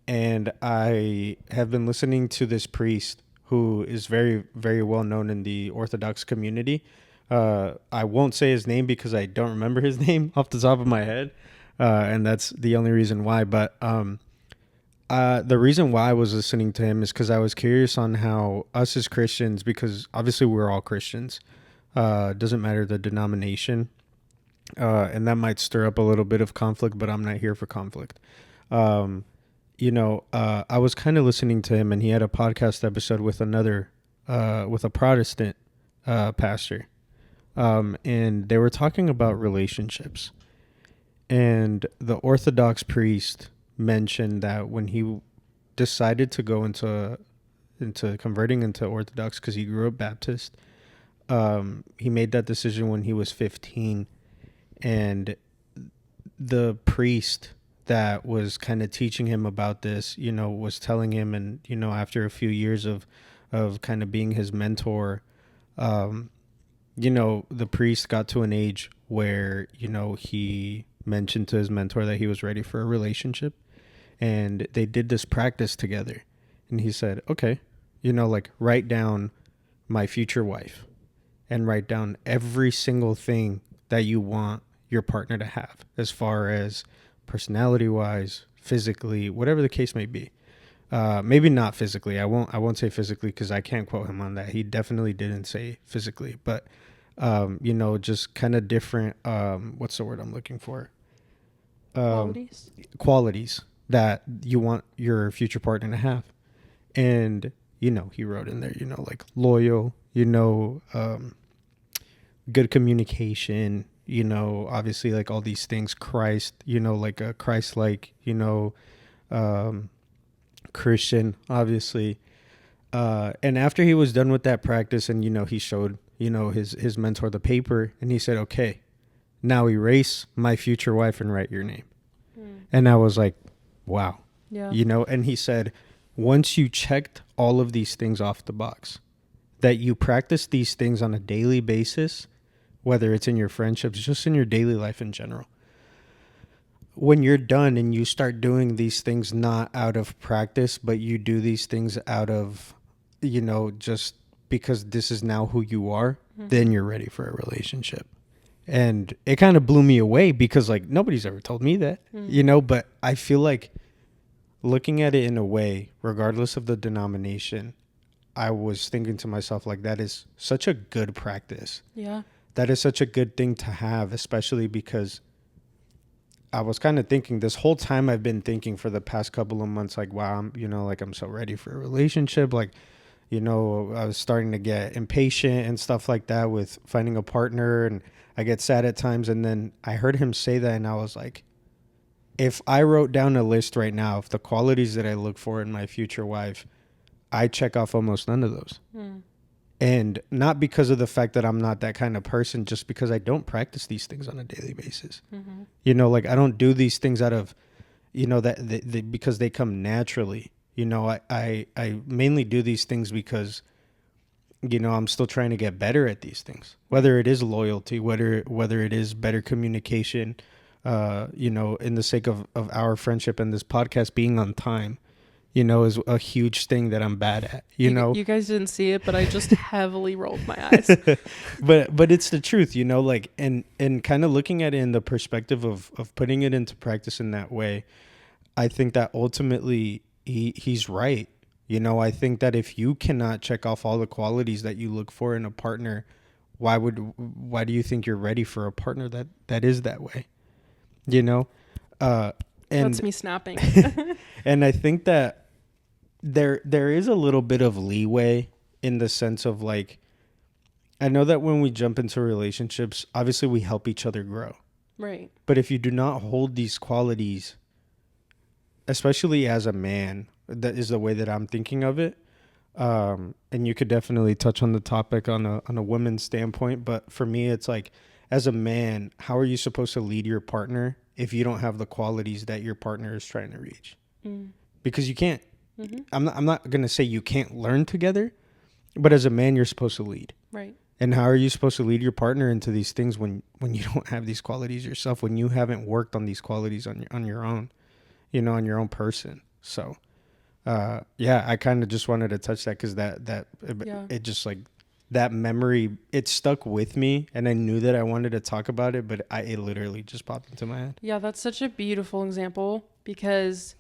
And I have been listening to this priest who is very, very well known in the Orthodox community. I won't say his name because I don't remember his name off the top of my head. And that's the only reason why. But the reason why I was listening to him is because I was curious on how us as Christians, because obviously we're all Christians, doesn't matter the denomination. And that might stir up a little bit of conflict, but I'm not here for conflict. I was kind of listening to him, and he had a podcast episode with with a Protestant pastor. And they were talking about relationships. And the Orthodox priest mentioned that when he decided to go into converting into Orthodox, because he grew up Baptist, he made that decision when he was 15. And the priest that was kind of teaching him about this, was telling him, and, after a few years of kind of being his mentor, the priest got to an age where, he mentioned to his mentor that he was ready for a relationship, and they did this practice together. And he said, okay, write down my future wife and write down every single thing that you want your partner to have, as far as personality-wise, physically, whatever the case may be. Maybe not physically. I won't say physically because I can't quote him on that. He definitely didn't say physically, but just kind of different. What's the word I'm looking for? Qualities that you want your future partner to have, and he wrote in there, like loyal, good communication. Obviously, like all these things, Christ, like a Christ-like, Christian, obviously. And after he was done with that practice, and, he showed, his mentor the paper, and he said, okay, now erase my future wife and write your name. And I was like, wow, Yeah. You know, and he said, once you checked all of these things off the box, that you practice these things on a daily basis, whether it's in your friendships, just in your daily life in general. When you're done and you start doing these things not out of practice, but you do these things out of, you know, just because this is now who you are, then you're ready for a relationship. And it kind of blew me away because, like, nobody's ever told me that, you know, but I feel like looking at it in a way, regardless of the denomination, I was thinking to myself, like, that is such a good practice. Yeah. That is such a good thing to have, especially because I was kind of thinking this whole time I've been thinking for the past couple of months, like, wow, I'm, you know, like, I'm so ready for a relationship. Like, you know, I was starting to get impatient and stuff like that with finding a partner, and I get sad at times. And then I heard him say that, and I was like, if I wrote down a list right now of the qualities that I look for in my future wife, I check off almost none of those. And not because of the fact that I'm not that kind of person, just because I don't practice these things on a daily basis. You know, like, I don't do these things out of, you know, that because they come naturally. You know, I mainly do these things because, you know, I'm still trying to get better at these things, whether it is loyalty, whether it is better communication, you know, in the sake of our friendship and this podcast being on time, you know, is a huge thing that I'm bad at, you know. You guys didn't see it, but I just heavily rolled my eyes. but it's the truth, you know, like, and kind of looking at it in the perspective of putting it into practice in that way, I think that ultimately he's right. You know, I think that if you cannot check off all the qualities that you look for in a partner, why do you think you're ready for a partner that is that way? You know, and That's me snapping. and I think that there is a little bit of leeway in the sense of, like, I know that when we jump into relationships, obviously we help each other grow. Right. But if you do not hold these qualities, especially as a man, that is the way that I'm thinking of it. And you could definitely touch on the topic on a woman's standpoint. But for me, it's like, as a man, how are you supposed to lead your partner if you don't have the qualities that your partner is trying to reach? Because you can't. I'm not going to say you can't learn together, but as a man, you're supposed to lead. Right. And how are you supposed to lead your partner into these things when you don't have these qualities yourself, when you haven't worked on these qualities on your own, you know, on your own person? So, yeah, I kind of just wanted to touch that because it just, like, that memory, it stuck with me, and I knew that I wanted to talk about it, but it literally just popped into my head. Yeah, that's such a beautiful example, because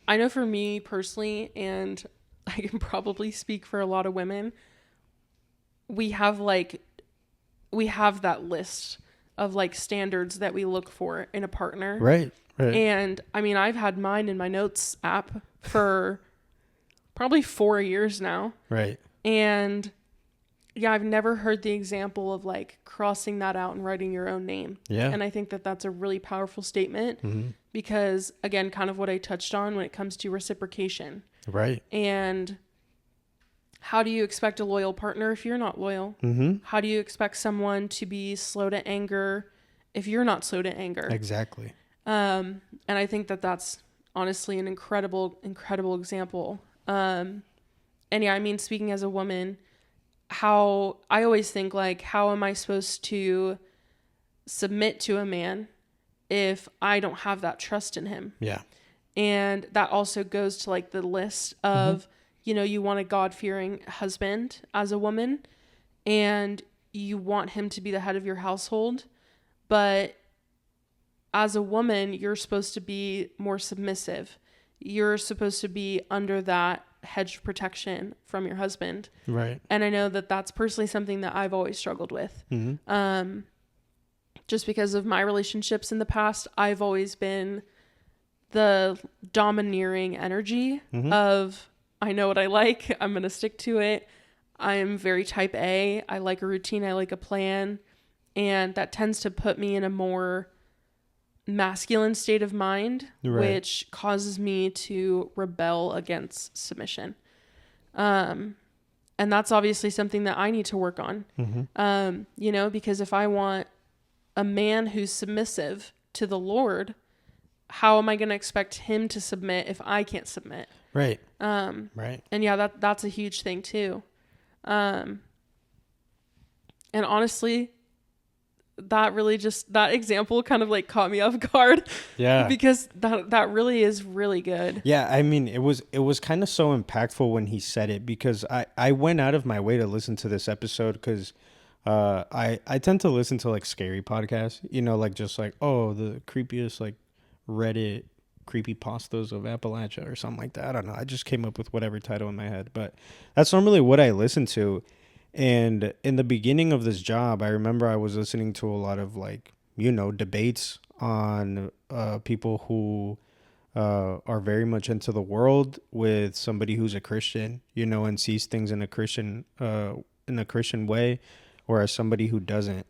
I know for me personally, and I can probably speak for a lot of women, we have that list of, like, standards that we look for in a partner. Right. And I mean, I've had mine in my notes app for probably 4 years now. Right. And yeah, I've never heard the example of, like, crossing that out and writing your own name. Yeah. And I think that that's a really powerful statement because, again, kind of what I touched on when it comes to reciprocation. Right. And how do you expect a loyal partner if you're not loyal? How do you expect someone to be slow to anger if you're not slow to anger? Exactly. And I think that that's honestly an incredible example. And yeah, I mean, speaking as a woman, how I always think, like, how am I supposed to submit to a man if I don't have that trust in him? Yeah. And that also goes to, like, the list of, you know, you want a God-fearing husband as a woman, and you want him to be the head of your household. But as a woman, you're supposed to be more submissive. You're supposed to be under that hedge of protection from your husband. Right. And I know that that's personally something that I've always struggled with. Just because of my relationships in the past, I've always been the domineering energy of, I know what I like, I'm going to stick to it. I am very type A. I like a routine. I like a plan. And that tends to put me in a more masculine state of mind, which causes me to rebel against submission. And that's obviously something that I need to work on. You know, because if I want a man who's submissive to the Lord, how am I going to expect him to submit if I can't submit? Right. Right. And yeah, that's a huge thing too. And honestly, that example kind of like caught me off guard. Yeah. Because that really is really good. Yeah, I mean, it was kind of so impactful when he said it, because I went out of my way to listen to this episode, because I tend to listen to like scary podcasts, like just like, oh, the creepiest like Reddit creepypastas of Appalachia or something like that. I don't know. I just came up with whatever title in my head, but that's normally what I listen to. And in the beginning of this job, I remember I was listening to a lot of like, debates on people who are very much into the world with somebody who's a Christian, and sees things in a Christian way, or as somebody who doesn't.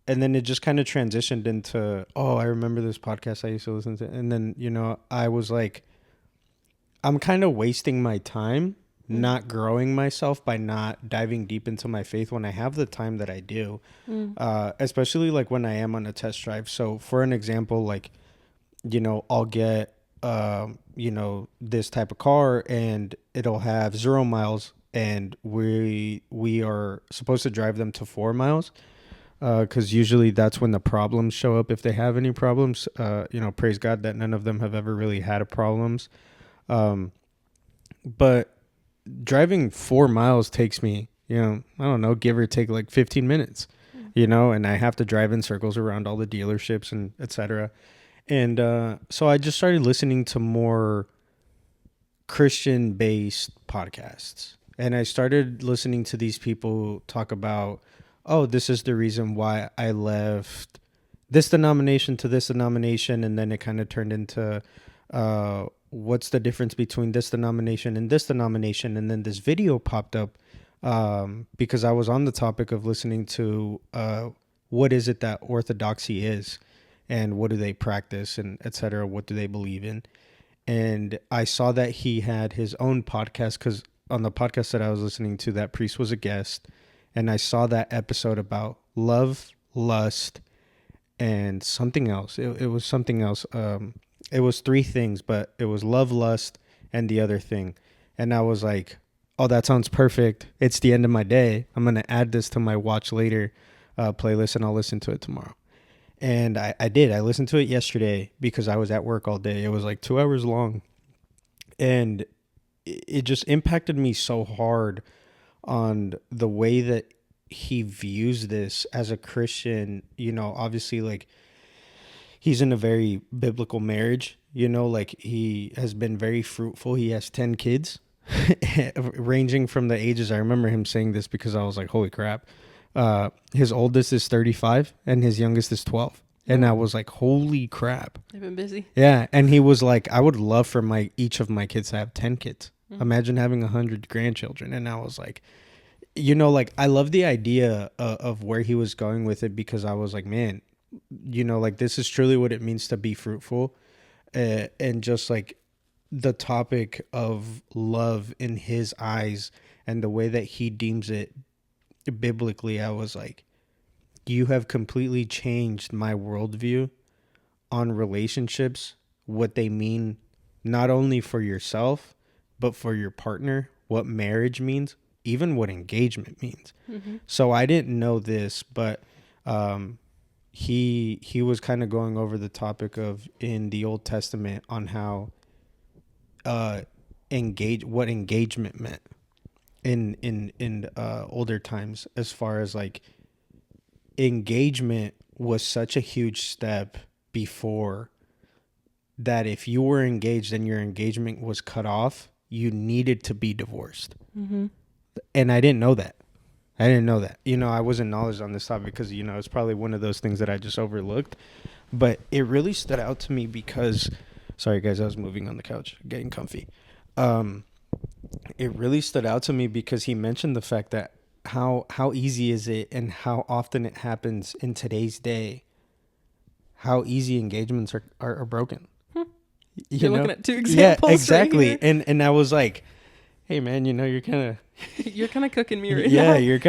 And then it just kind of transitioned into, oh, I remember this podcast I used to listen to. And then, I was like, I'm kind of wasting my time not growing myself by not diving deep into my faith when I have the time that I do, especially like when I am on a test drive. So for an example, like, I'll get, this type of car and it'll have 0 miles, and we are supposed to drive them to 4 miles. Because usually that's when the problems show up, if they have any problems. Praise God that none of them have ever really had problems. But driving 4 miles takes me, I don't know, give or take like 15 minutes, and I have to drive in circles around all the dealerships and etc. And so I just started listening to more Christian-based podcasts. And I started listening to these people talk about, oh, this is the reason why I left this denomination to this denomination. And then it kind of turned into what's the difference between this denomination and this denomination. And then this video popped up because I was on the topic of listening to what is it that orthodoxy is, and what do they practice, and etc. What do they believe in? And I saw that he had his own podcast, because on the podcast that I was listening to, that priest was a guest. And I saw that episode about love, lust, and something else. It was something else. It was 3 things, but it was love, lust, and the other thing. And I was like, oh, that sounds perfect. It's the end of my day. I'm going to add this to my watch later playlist, and I'll listen to it tomorrow. And I did. I listened to it yesterday because I was at work all day. It was like 2 hours long. And it just impacted me so hard on the way that he views this as a Christian. Obviously, like, he's in a very biblical marriage, like he has been very fruitful. He has 10 kids ranging from the ages. I remember him saying this because I was like, holy crap. His oldest is 35 and his youngest is 12. And I was like, holy crap. They've been busy. Yeah. And he was like, I would love for each of my kids to have 10 kids. Imagine having 100 grandchildren. And I was like, like, I love the idea of where he was going with it, because I was like, man, like, this is truly what it means to be fruitful. And just like the topic of love in his eyes and the way that he deems it biblically, I was like, you have completely changed my worldview on relationships, what they mean, not only for yourself, but for your partner, what marriage means, even what engagement means. Mm-hmm. So I didn't know this, but he was kind of going over the topic of in the Old Testament on how what engagement meant in older times, as far as like engagement was such a huge step before that if you were engaged and your engagement was cut off, you needed to be divorced. Mm-hmm. And I didn't know that. I wasn't knowledgeable on this topic because, it's probably one of those things that I just overlooked. But it really stood out to me because, sorry guys, I was moving on the couch, getting comfy. It really stood out to me because he mentioned the fact that how easy is it, and how often it happens in today's day, how easy engagements are broken. You're looking at 2 examples. Yeah, exactly. Right here. And I was like, hey man, you're kind of you're kind of cooking me right now. now. Yeah, you're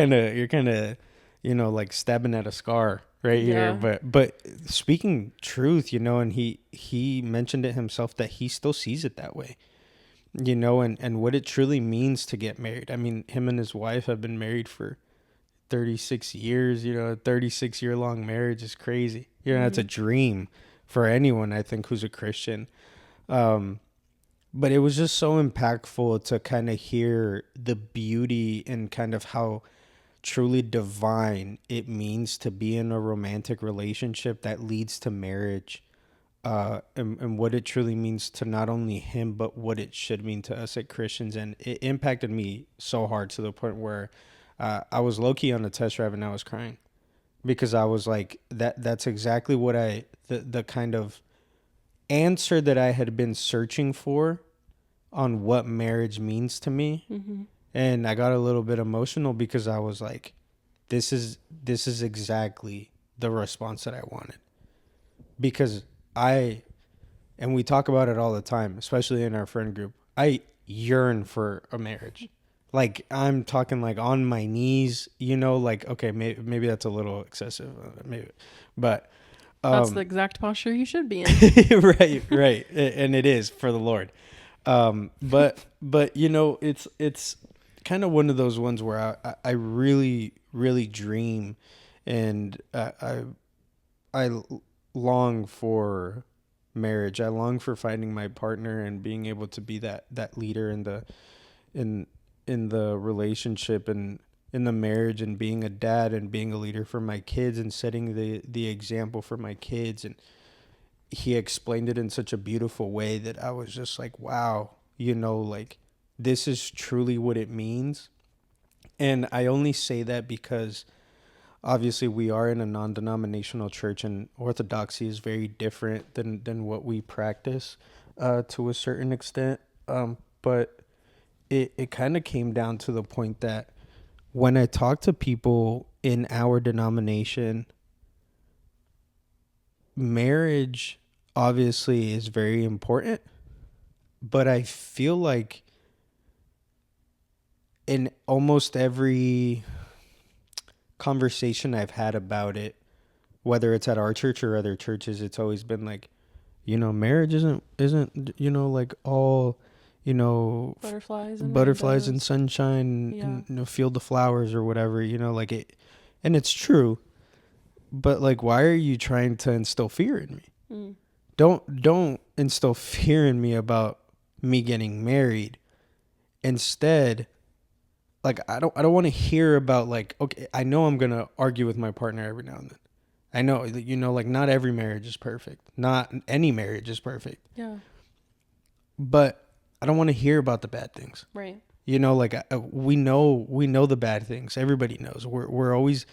kind of like stabbing at a scar right here. Yeah. But speaking truth, you know, and he mentioned it himself that he still sees it that way, you know, and what it truly means to get married. I mean, him and his wife have been married for 36 years, you know, a 36-year long marriage is crazy. You know, that's a dream for anyone, I think, who's a Christian. But it was just so impactful to kind of hear the beauty and kind of how truly divine it means to be in a romantic relationship that leads to marriage, and what it truly means to not only him, but what it should mean to us as Christians. And it impacted me so hard to the point where I was low-key on the test drive and I was crying because I was like, that's exactly what the kind of answer that I had been searching for on what marriage means to me. And I got a little bit emotional because I was like, this is exactly the response that I wanted. Because and we talk about it all the time, especially in our friend group, I yearn for a marriage. Like, I'm talking like on my knees, you know, like, okay, maybe that's a little excessive, maybe, but That's the exact posture you should be in. right. And it is for the Lord. But you know, it's kind of one of those ones where I really, really dream, and I long for marriage. I long for finding my partner and being able to be that leader in the relationship and in the marriage, and being a dad and being a leader for my kids and setting the example for my kids. And he explained it in such a beautiful way that I was just like, wow, you know, like, this is truly what it means. And I only say that because obviously we are in a non-denominational church, and orthodoxy is very different than what we practice to a certain extent. But it kind of came down to the point that when I talk to people in our denomination, marriage obviously is very important, but I feel like in almost every conversation I've had about it, whether it's at our church or other churches, it's always been like, you know, marriage isn't you know, like all, you know, Butterflies and butterflies and rainbows. sunshine, Yeah. and, you know, field of flowers or whatever, you know, like it. And it's true, but like, why are you trying to instill fear in me? Don't instill fear in me about me getting married. Instead, like, I don't want to hear about, like, okay, I know I'm gonna argue with my partner every now and then. I know that, you know, like, not every marriage is perfect. Not any marriage is perfect. Yeah. But I don't want to hear about the bad things. Right. You know, like, we know the bad things. Everybody knows. We're always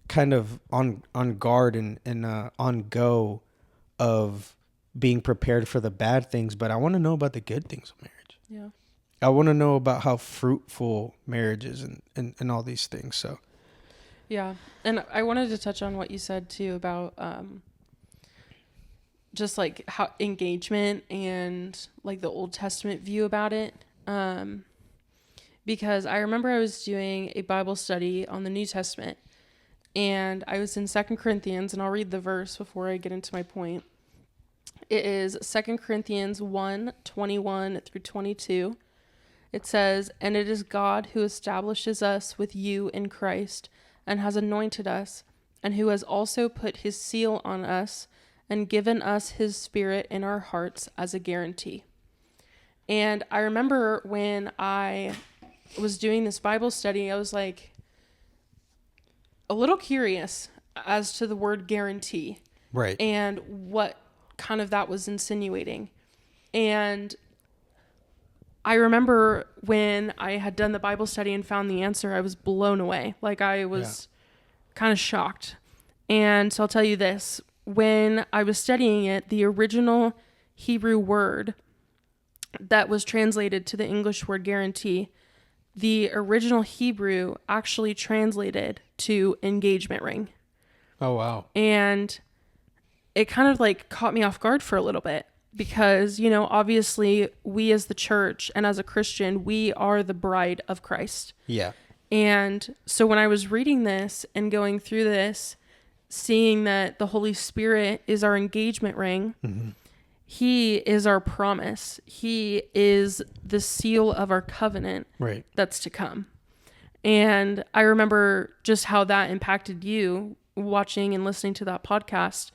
kind of on guard and on go of being prepared for the bad things. But I want to know about the good things of marriage. Yeah. I want to know about how fruitful marriage is and all these things. So, Yeah. And I wanted to touch on what you said too about just like how engagement and like the Old Testament view about it. Because I remember I was doing a Bible study on the New Testament, and I was in 2 Corinthians, and I'll read the verse before I get into my point. It is 2 Corinthians 1:21 through 22. It says, "And it is God who establishes us with you in Christ, and has anointed us, and who has also put his seal on us, and given us his Spirit in our hearts as a guarantee." And I remember when I was doing this Bible study, I was like a little curious as to the word guarantee. right. And what kind of that was insinuating. And I remember when I had done the Bible study and found the answer, I was blown away. Like, I was kind of shocked. And so I'll tell you this. When I was studying it, the original Hebrew word that was translated to the English word guarantee, the original Hebrew actually translated to engagement ring. Oh, wow. And it kind of like caught me off guard for a little bit because, you know, obviously we as the church and as a Christian, we are the bride of Christ. Yeah. And so when I was reading this and going through this, seeing that the Holy Spirit is our engagement ring. Mm-hmm. He is our promise. He is the seal of our covenant Right. that's to come. And I remember just how that impacted you watching and listening to that podcast.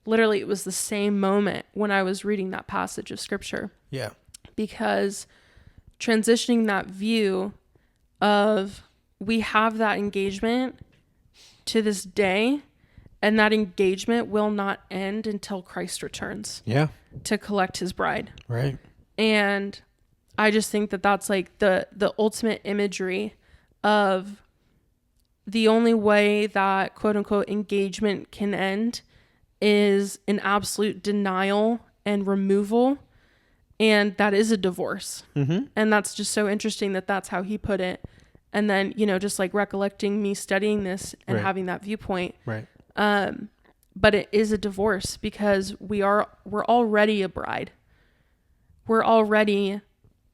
Literally, it was the same moment when I was reading that passage of scripture. Yeah. Because transitioning that view of we have that engagement to this day, and that engagement will not end until Christ returns. Yeah. To collect his bride. Right. And I just think that that's like the ultimate imagery of the only way that quote unquote engagement can end is an absolute denial and removal. And that is a divorce. Mm-hmm. And that's just so interesting that that's how he put it. And then, you know, just like recollecting me studying this and Right. having that viewpoint. Right. But it is a divorce because we're already a bride. We're already,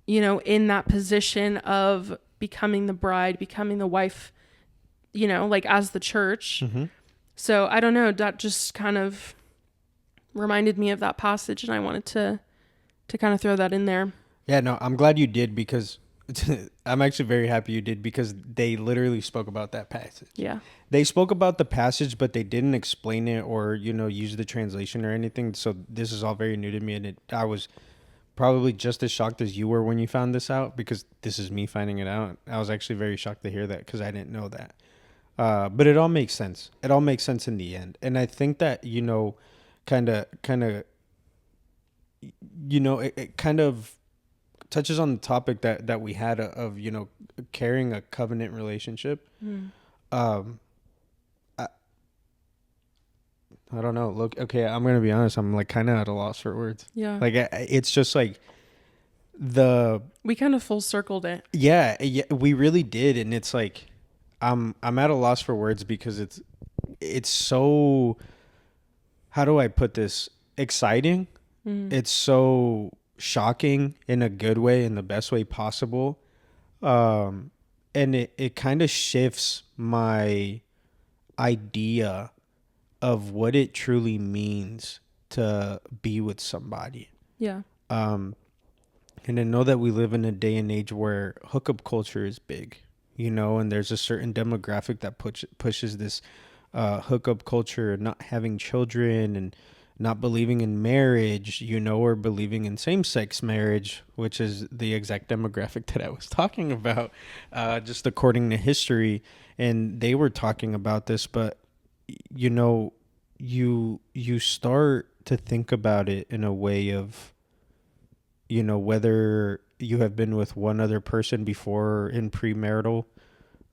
you know, in that position of becoming the bride, becoming the wife, you know, like as the church. Mm-hmm. So I don't know, that just kind of reminded me of that passage, and I wanted to kind of throw that in there. Yeah, no, I'm glad you did, because I'm actually very happy you did, because they literally spoke about that passage. Yeah. They spoke about the passage, but they didn't explain it or, you know, use the translation or anything. So this is all very new to me, and I was probably just as shocked as you were when you found this out, because this is me finding it out. I was actually very shocked to hear that, because I didn't know that. But it all makes sense. It all makes sense in the end. And I think that, you know, kind of, you know, it kind of touches on the topic that we had of, you know, carrying a covenant relationship. I don't know. Look, okay, I'm going to be honest. I'm like kind of at a loss for words. Yeah. Like it's just like we kind of full circled it. Yeah, we really did. And it's like, I'm at a loss for words, because it's so, how do I put this? Exciting. It's so shocking in a good way, in the best way possible. And it kind of shifts my idea of what it truly means to be with somebody. Yeah. And I know that we live in a day and age where hookup culture is big, you know, and there's a certain demographic that pushes this hookup culture, not having children and not believing in marriage, you know, or believing in same-sex marriage, which is the exact demographic that I was talking about, just according to history. And they were talking about this, but, you know, you start to think about it in a way of, you know, whether you have been with one other person before in premarital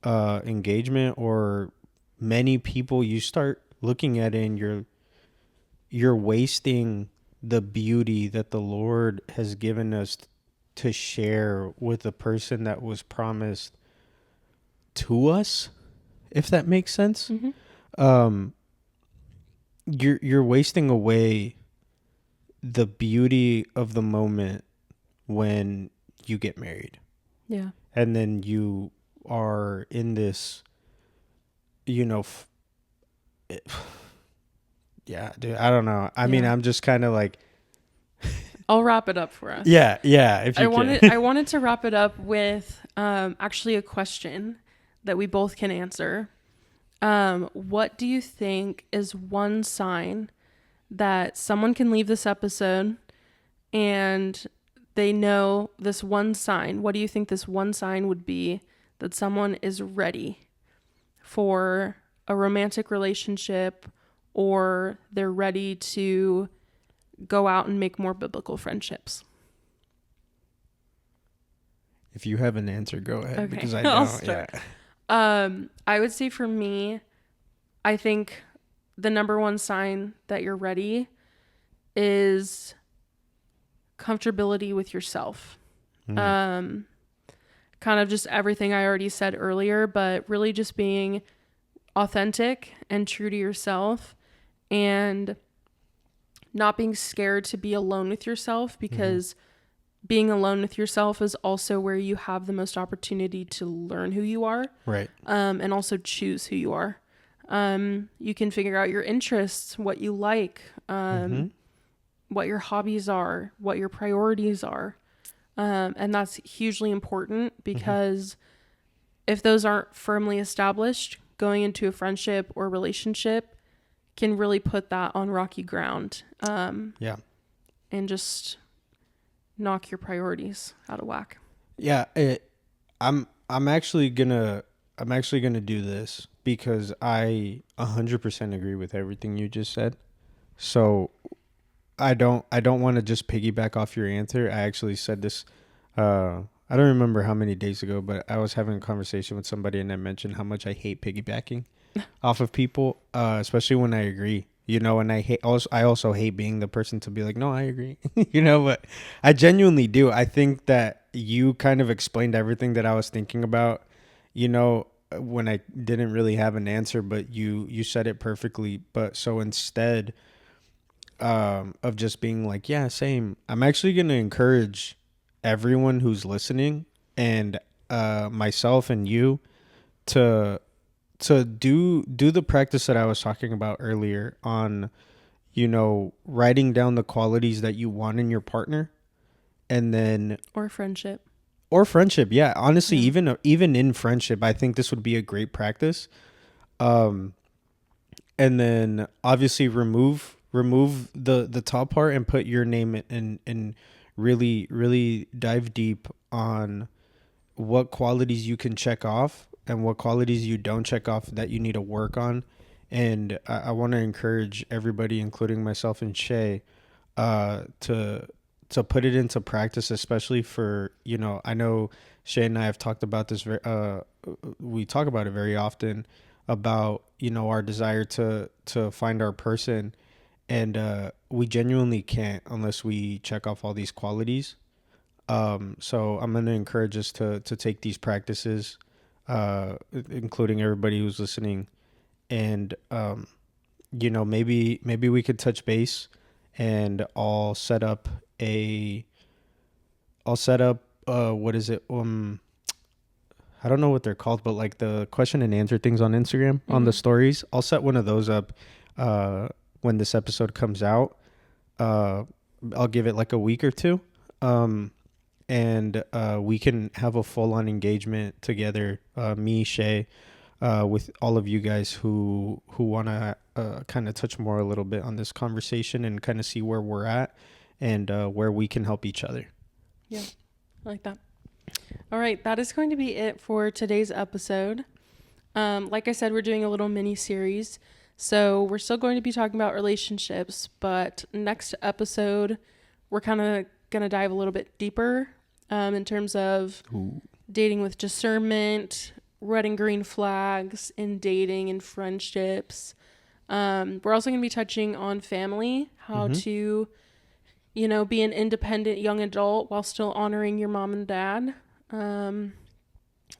engagement, or many people, you start looking at it and you're wasting the beauty that the Lord has given us to share with a person that was promised to us, if that makes sense. Mm-hmm. You're wasting away the beauty of the moment when you get married. Yeah. And then you are in this, you know, yeah, dude, I don't know. I mean, I'm just kind of like, I'll wrap it up for us. Yeah. If you I wanted to wrap it up with actually a question that we both can answer. What do you think is one sign that someone can leave this episode and they know this one sign? What do you think this one sign would be that someone is ready for a romantic relationship, or they're ready to go out and make more biblical friendships? If you have an answer, go ahead. Okay. Because I I'll don't. start. Yeah. I would say for me, I think the number one sign that you're ready is comfortability with yourself. Kind of just everything I already said earlier, but really just being authentic and true to yourself, and not being scared to be alone with yourself, because being alone with yourself is also where you have the most opportunity to learn who you are. Right. And also choose who you are. You can figure out your interests, what you like, what your hobbies are, what your priorities are. And that's hugely important because if those aren't firmly established, going into a friendship or relationship can really put that on rocky ground. And just knock your priorities out of whack. Yeah, I'm actually gonna do this because I 100% agree with everything you just said. So I don't want to just piggyback off your answer. I actually said this. I don't remember how many days ago, but I was having a conversation with somebody and I mentioned how much I hate piggybacking off of people, especially when I agree. You know, and I also hate being the person to be like, no, I agree. You know, but I genuinely do. I think that you kind of explained everything that I was thinking about, you know, when I didn't really have an answer, but you said it perfectly. But so instead of just being like, yeah, same, I'm actually going to encourage everyone who's listening and myself and you to do the practice that I was talking about earlier on, you know, writing down the qualities that you want in your partner, and then or friendship. Yeah, honestly, even in friendship, I think this would be a great practice. And then obviously remove the top part and put your name in, and really dive deep on what qualities you can check off and what qualities you don't check off that you need to work on. And I want to encourage everybody, including myself and Shay, to put it into practice, especially for, you know, I know Shay and I have talked about this. We talk about it very often about, you know, our desire to find our person, and we genuinely can't unless we check off all these qualities. So I'm going to encourage us to take these practices, including everybody who's listening. And, you know, maybe we could touch base and I'll set up, what is it? I don't know what they're called, but like the question and answer things on Instagram on the stories. I'll set one of those up, when this episode comes out. I'll give it like a week or two. And we can have a full-on engagement together, me, Shay, with all of you guys who want to kind of touch more a little bit on this conversation and kind of see where we're at and where we can help each other. Yeah, I like that. All right, that is going to be it for today's episode. Like I said, we're doing a little mini series, so we're still going to be talking about relationships, but next episode we're kind of going to dive a little bit deeper in terms of dating with discernment, red and green flags in dating and friendships. We're also going to be touching on family, how to, you know, be an independent young adult while still honoring your mom and dad. We're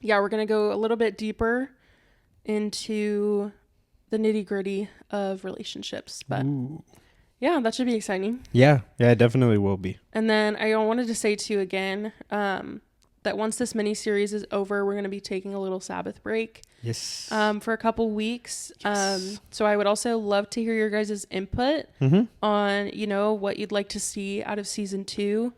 going to go a little bit deeper into the nitty gritty of relationships, but yeah, that should be exciting. Yeah, it definitely will be. And then I wanted to say too again, that once this mini series is over, we're going to be taking a little Sabbath break. Yes. For a couple weeks. Yes. So I would also love to hear your guys' input on, you know, what you'd like to see out of season 2,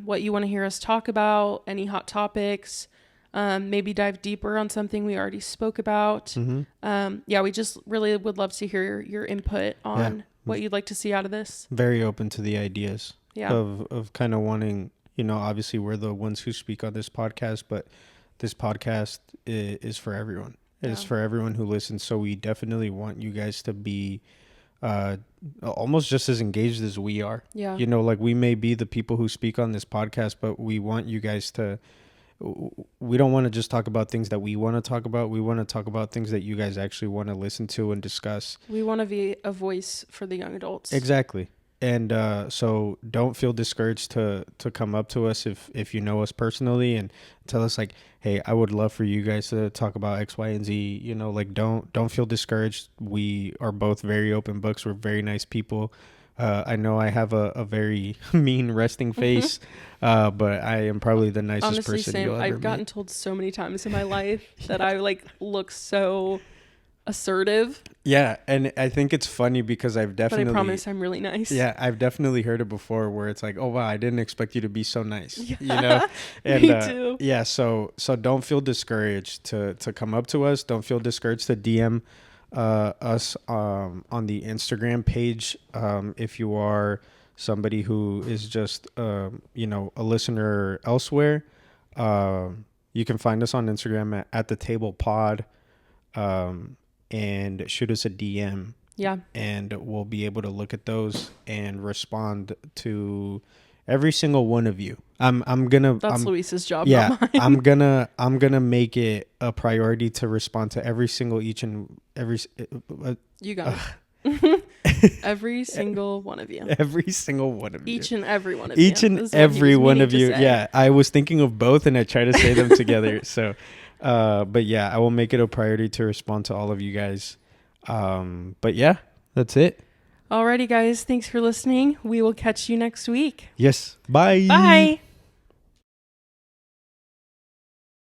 what you want to hear us talk about, any hot topics, maybe dive deeper on something we already spoke about. We just really would love to hear your input on what you'd like to see out of this. Very open to the ideas of kind of wanting, you know, obviously we're the ones who speak on this podcast, but this podcast is for everyone. It's for everyone who listens. So we definitely want you guys to be almost just as engaged as we are. Yeah. You know, like we may be the people who speak on this podcast, but we want you guys to, we don't want to just talk about things that we want to talk about. We want to talk about things that you guys actually want to listen to and discuss. We want to be a voice for the young adults. Exactly. And so don't feel discouraged to come up to us if you know us personally and tell us like, hey, I would love for you guys to talk about X, Y, and Z. You know, like don't feel discouraged. We are both very open books. We're very nice people. I know I have a very mean resting face, but I am probably the nicest Honestly, person same. you'll ever I've gotten told so many times in my life that I like look so assertive, Yeah, and I think it's funny because I've but I definitely promise I'm really nice. yeah, I've definitely heard it before where it's like, "Oh wow, I didn't expect you to be so nice." Yeah. You know? And Me too. yeah, so don't feel discouraged to come up to us. Don't feel discouraged to DM us on the Instagram page if you are somebody who is just you know, a listener elsewhere. You can find us on Instagram at the table pod, and shoot us a DM, Yeah. and we'll be able to look at those and respond to every single one of you. That's Luis's job, yeah, not mine. I'm gonna make it a priority to respond to every single each and every You got it. Every single one of you. every single one of you. Each and every one of you. Each and is what he every was one meaning of to you. say. Yeah, I was thinking of both and I try to say them together. So, but yeah, I will make it a priority to respond to all of you guys. But yeah, that's it. Alrighty, guys. Thanks for listening. We will catch you next week. Yes. Bye. Bye.